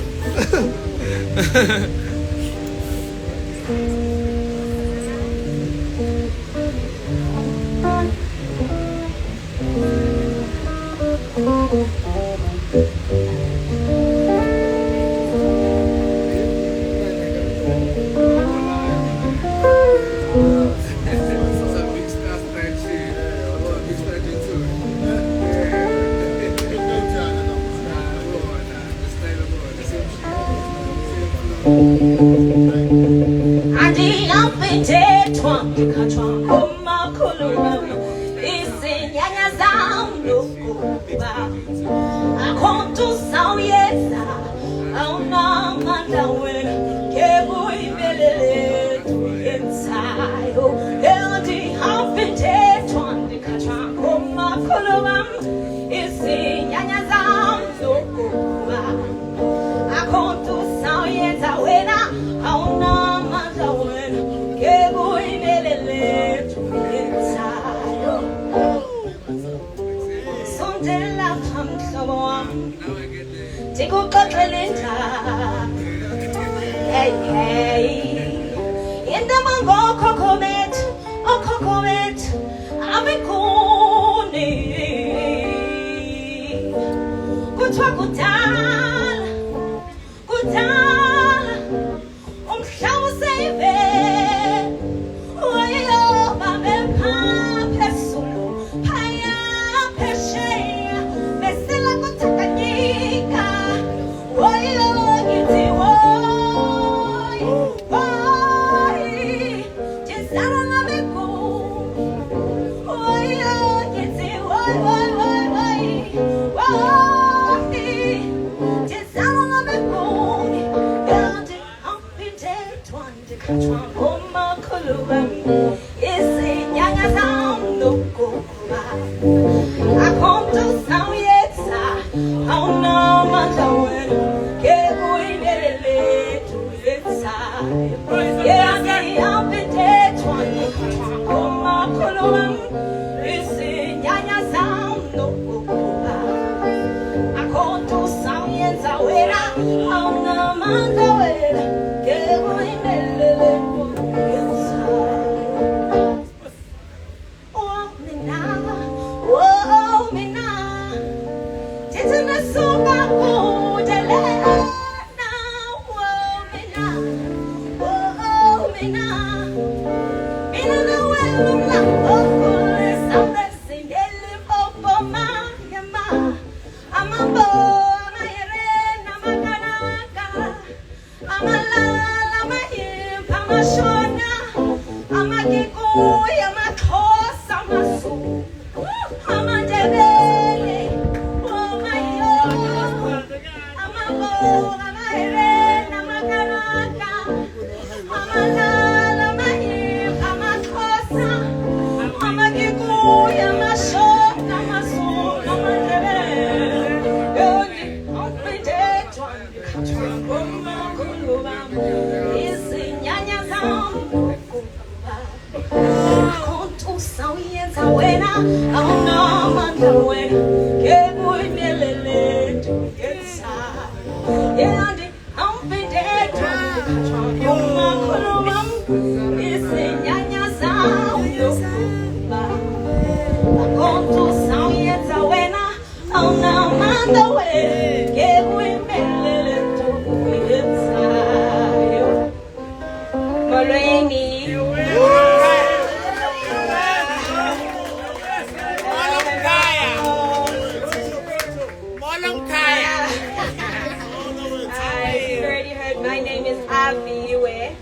My name is Aviwe,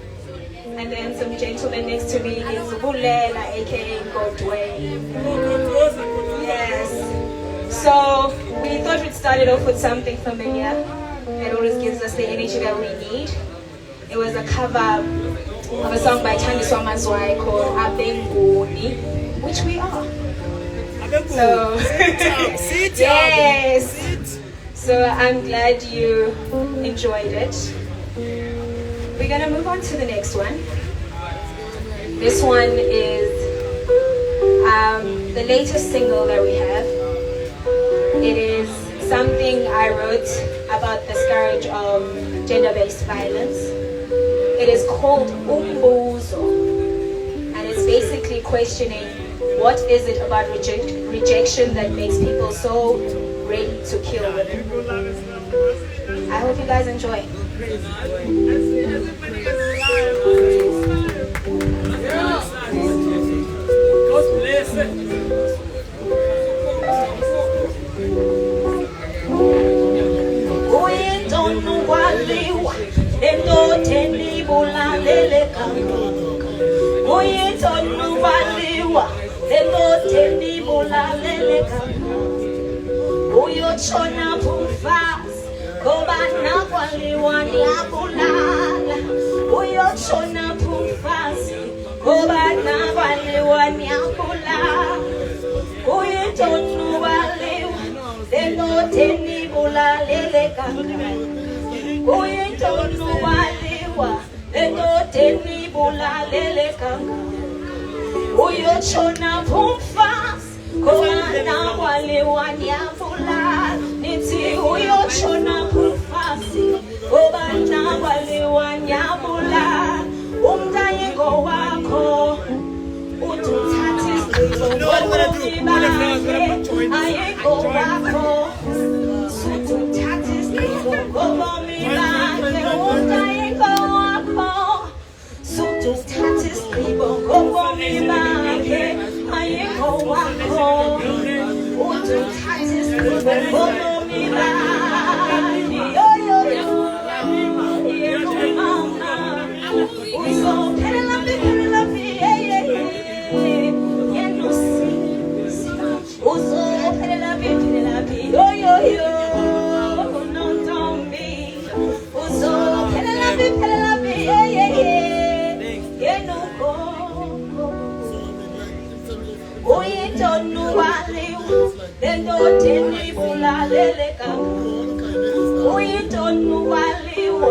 and then some gentleman next to me is Bulela, aka Godway. Yes. So we thought we'd start it off with something familiar. It always gives us the energy that we need. It was a cover of a song by Thandiswa Mazwai called Abenguni, which we are. So yes. So I'm glad you enjoyed it. We're gonna move on to the next one. This one is the latest single that we have. It is something I wrote about the scourge of gender-based violence. It is called Umbuzo, and it's basically questioning what is it about rejection that makes people so ready to kill women. I hope you guys enjoy. Chona pumfas, kobana kwaliwani abulala. Uyo chona pumfas, kobana kwaliwani abulala. Uyo tonu waliwa, teno teni bulalele kanga. Uyo tonu waliwa, teno teni bulalele kanga. Uyo chona pumfas, kobana kwaliwani abulala. Niti uyo chona kufasi, obana waliwani abulala. Umdayego wako, ututati skibongo ayego wako, ututati skibongo umdayego wako, ututati skibongo ayego wako, ututati skibongo teni bulalele kakhulu. Uyintoni waliwa,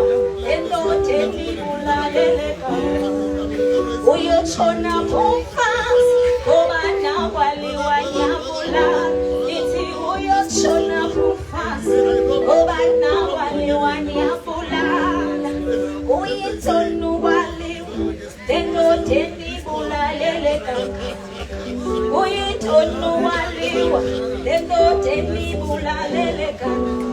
endodeni bulalele kakhulu. Uyotshona kumfazi, ngoba nawaliwa nyabulala. Ithi uyotshona kumfazi, ngoba nawaliwa nyabulala. Uyintoni waliwa, endodeni bulalele kakhulu. Uyintoni waliwa, endodeni bulalele kakhulu.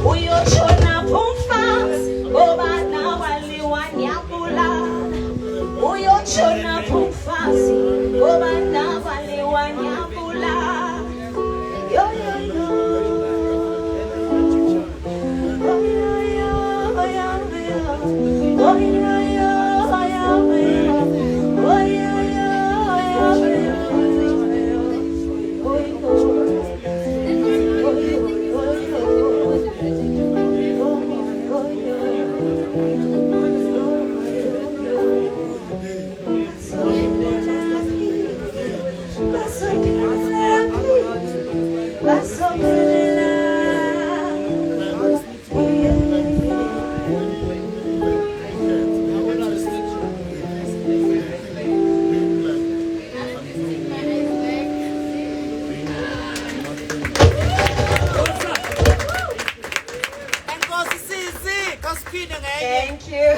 Uyotshona kumfazi, ngoba nawaliwa nyabulala. Uyotshona kumfazi, ngoba nawaliwa nyabulala. Yo yo yo. Oh yo yo, oh yo yo. Oh yo yo, oh yo yo. Oh yo yo, oh yo Thank you.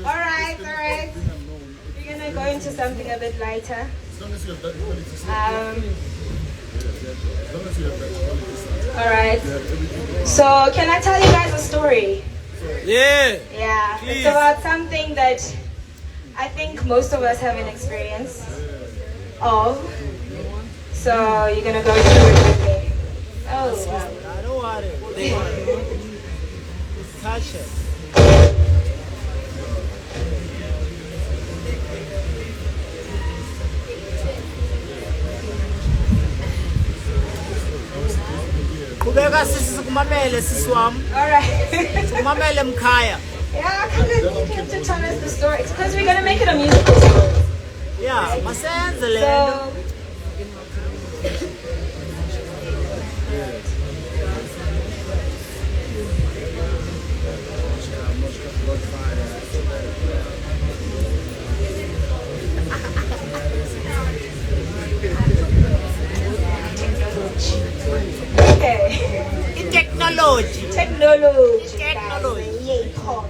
All right. We're gonna go into something a bit lighter. All right. So, can I tell you guys a story? Yeah. Yeah. Please. It's about something that I think most of us have an experience of. So, you're gonna go through it with me. Oh, wow. I don't want it. Touch it. Kubeka sisi kumamele sisi wami. All right. Kumamele mkhaya. Yeah, I kind of think you have to tell us the story. It's because we're gonna make it a musical story. Yeah, masenze lento. So, okay. Technology. Technology. Technology. Yay, Paul.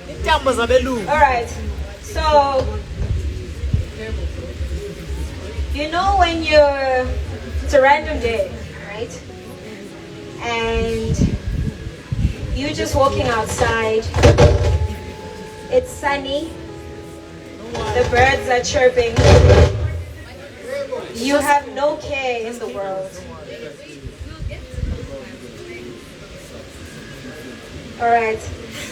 Intambo zabelungu. All right. So, you know when it's a random day, right? And you're just walking outside. It's sunny. The birds are chirping. You have no care in the world. All right.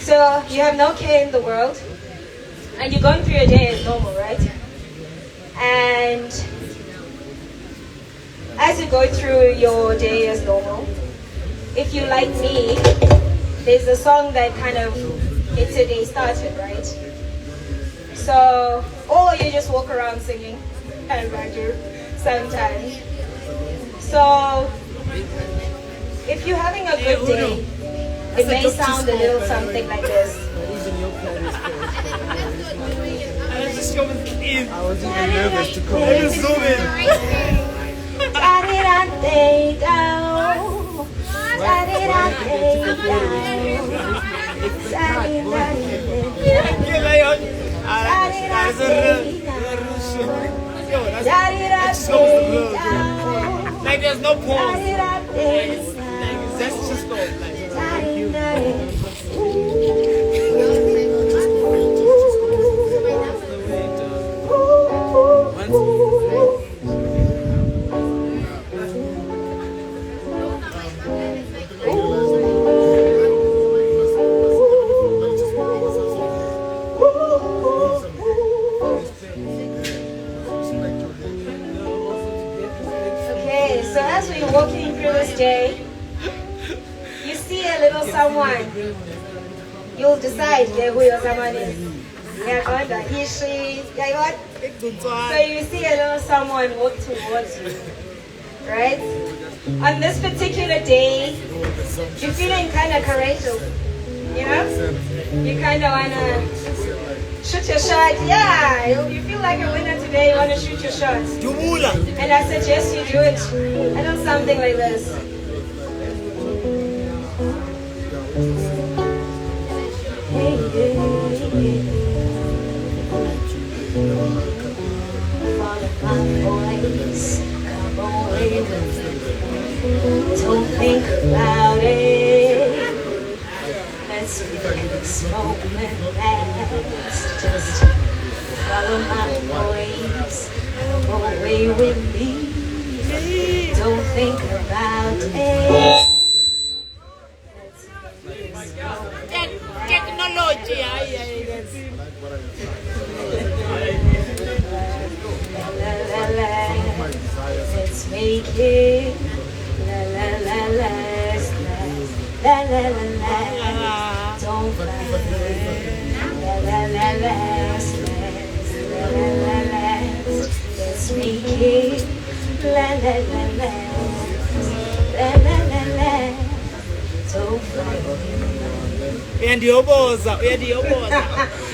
So you have no care in the world, and you're going through your day as normal, right? And as you go through your day as normal, if you like me, there's a song that kind of gets your day started, right? So, or you just walk around singing, as I do sometimes. So, if you're having a good day, it may sound a little something like this. I was even nervous to come. Let me zoom in. Like there's no pause. That's just go. Okay, so as we're walking through this day, you see a little someone. You'll decide who your someone is. Yeah, God, Ishi. Yeah, God. So you see a little someone walk towards you, right? On this particular day, you're feeling kind of courageous, you know? You kind of want to shoot your shot. Yeah, you feel like a winner today, you want to shoot your shot. And I suggest you do it. I do something like this. Hey, hey, hey. Follow my voice, come away with me. Don't think about it. Let's make this moment last. Just follow my voice, come away with me. Don't think about it. Technology, let's make it la la la la la la la la. Don't fight. La la la la la la. Let's make it la la la la la la la la. Don't fight. And yoboza.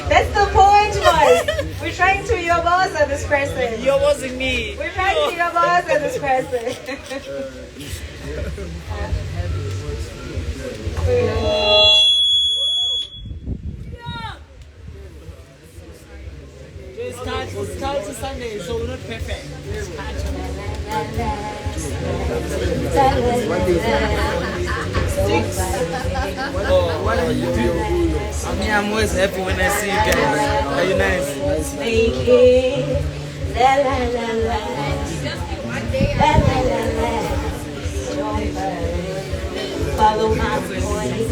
That's the point, was. We're trying to yoboza this person. Yobozing me. We're trying to yoboza this person. It's culture Sunday, so we're not perfect. It's culture. What are you doing? I'm always happy when I see you guys. Are you nice? Make it la la la la la la la la. Don't follow my voice.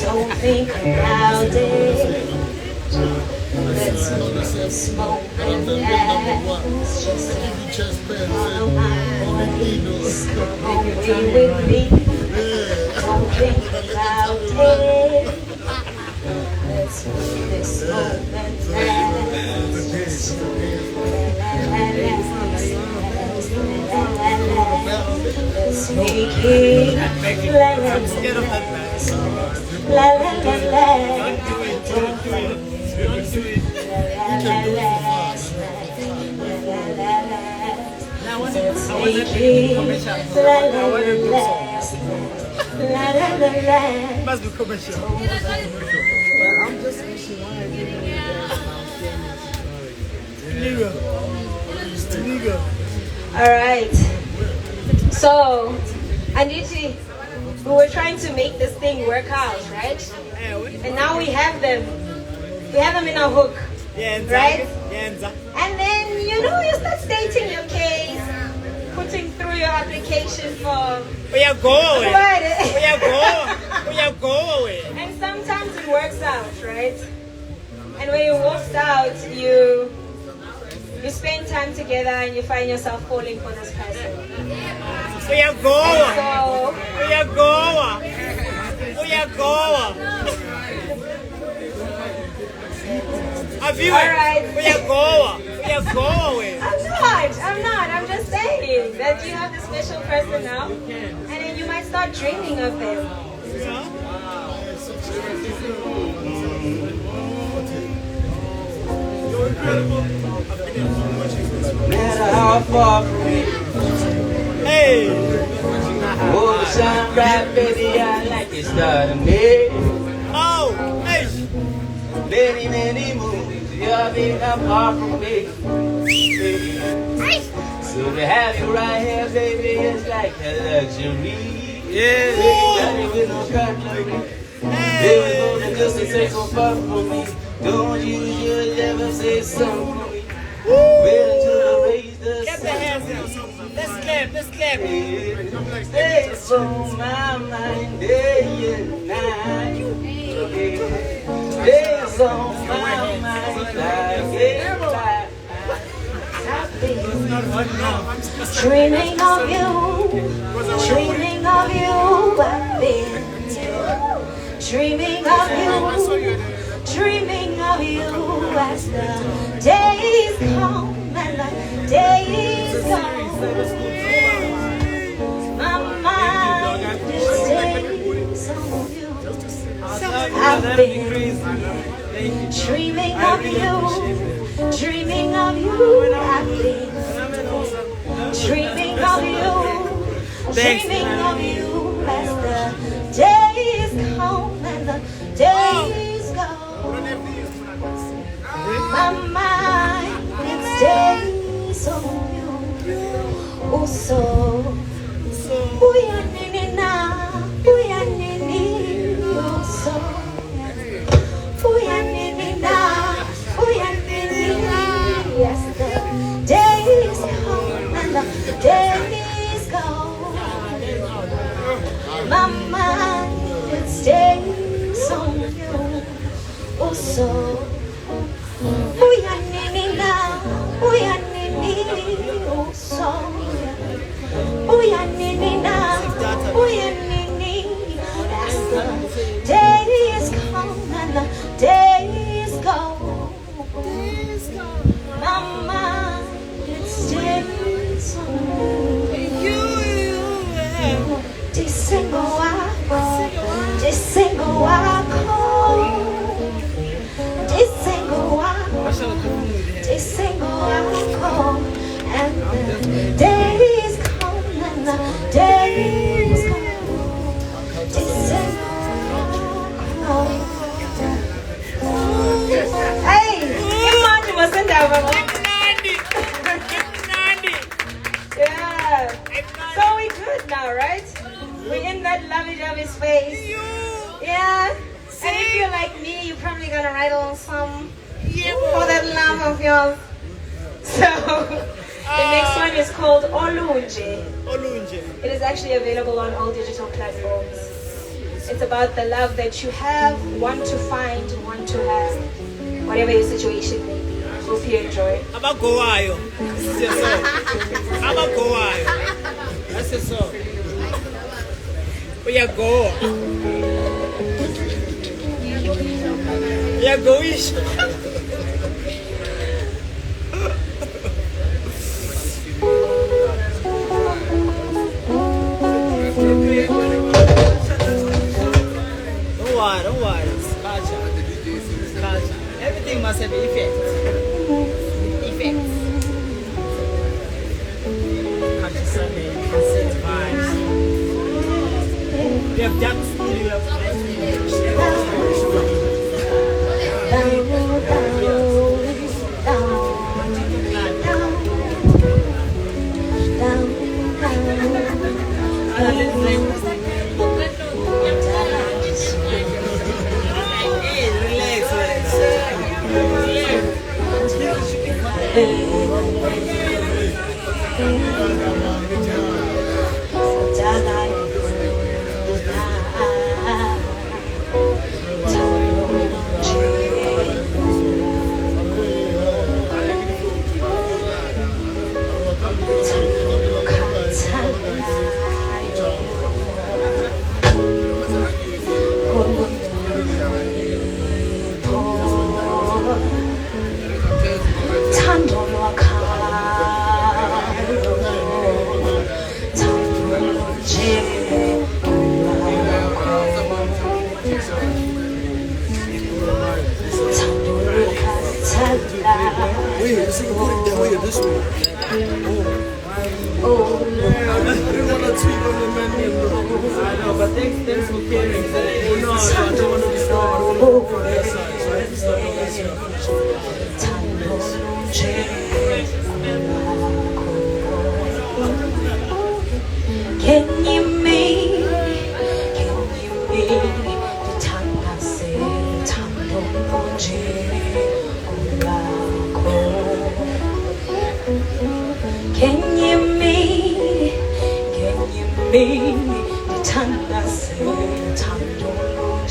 Don't think about it. Let's make this moment last. Just follow my voice. Come away with me. Don't think about it. Let's make this moment last. Just let's make it la la la la la la. Don't do it. La la la let's make it la la la la. Must be commercial. I'm just wishing Nigga. All right. So, Anditi, we were trying to make this thing work out, right? And now we have them. We have them in our hook, right? And then, you start stating your case, putting through your application form. We are going. Right. We are going. And sometimes it works out, right? And when it works out, you spend time together and you find yourself falling for this person. We are going. So, We are going. We are going. Aviwe, Alright. we are going. We are going. I'm not. I'm just saying that you have this special person now, and then you might start dreaming of them. No matter how far from me, Hey. oh, shine bright, baby, I like it starting me. Oh. Hey. Many, many moons, you're being apart from me. So to have you right here, baby, is like a luxury. Yeah. Baby, with no cutlery. Never go the distance, take so far from me. Don't you ever say something for me. Wait until I raise the Get the hands up. Let's clap. It's on my mind day and night. It's on my mind like Dreaming of you, I've been dreaming of you, dreaming of you as the days come and the days go. My mind is stays on you. I've been dreaming of you, dreaming of you. I've been dreaming of you, dreaming of you as the days come and the days go. My mind it stays on you. Oh, so uyanini na uyanini. Oh, so uyanini na uyanini. Yes, the days come and the days go. My mind it stays on you. Oh, so uyanini na uyanini. Oh, so uyanini na uyanini. As the days come and the days go. My mind it stays on you. This single walk home. This single walk home. And the days come and the days go. This single walk home. Hey, come on, you mustn't have yeah. So we good now, right? We're in that lovey-dovey space. Yeah. And if you're like me, you're probably gonna write a little song for that love of yours. So the next one is called Olunje. It is actually available on all digital platforms. It's about the love that you have, want to find, want to have, whatever your situation may be. Hope you enjoy. Abagoayo. Abagoayo. That's the song. We are go. We are goish. Don't worry. It's culture. It's culture. Everything must have effect. Effects. Culture Sunday, you can see the vibes. We have done studio of but thanks for caring. Oh no, I don't want to be strong. Can you make the time I say time don't Can you make the time I say time don't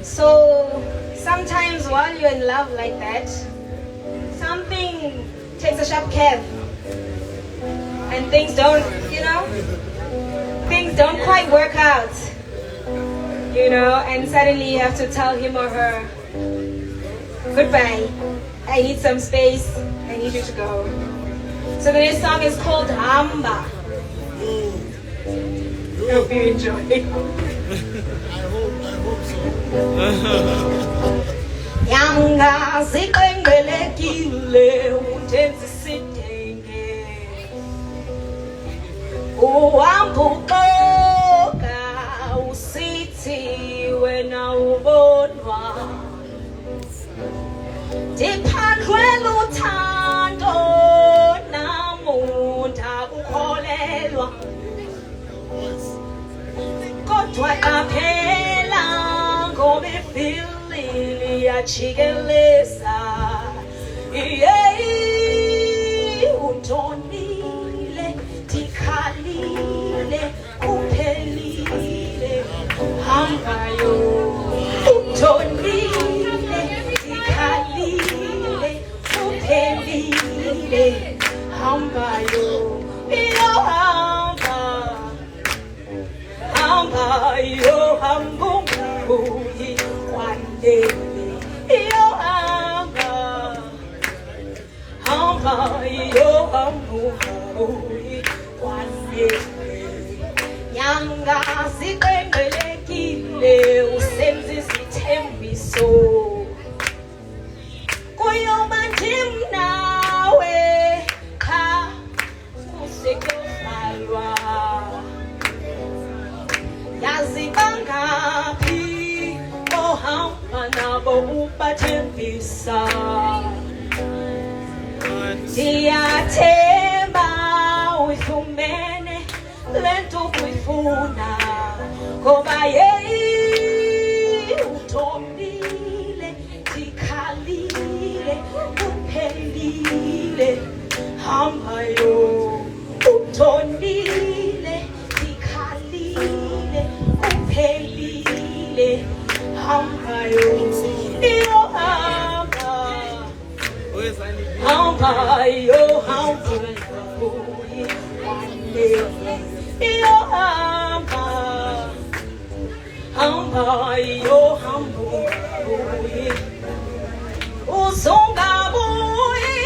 So sometimes while you're in love like that, something takes a sharp curve and things don't, things don't quite work out, and suddenly you have to tell him or her, goodbye, I need some space, I need you to go. So this song is called Hamba. Hope you enjoy it. Yanga ziqengqelekile undenza isidenge uhamba uxoka usithi wena ubonwa ndiphandlwe luthando namunda kukholelwa kodwa qaphela ngoba ifili yajikeleza utonile tikhalile uphelile hambayo utonile tikhalile uphelile hambayo hamba hambayo hambunguyi kwandele hamba hambayo hambunguyi kwandele nyanga ziqengqelekile usenza izithembiso kuyoba ndimnawe cha kusekufalwa yazi bangaphi ohamba nabo ubathembisa ndiyathemba uyifumene lento ukuyifuna ngoba uthomile tikhalile uphelile hambayo uthonile tikhalile uphelile hambayo hambayo hambuyi hamba hambayo hambuyi uzongabuyi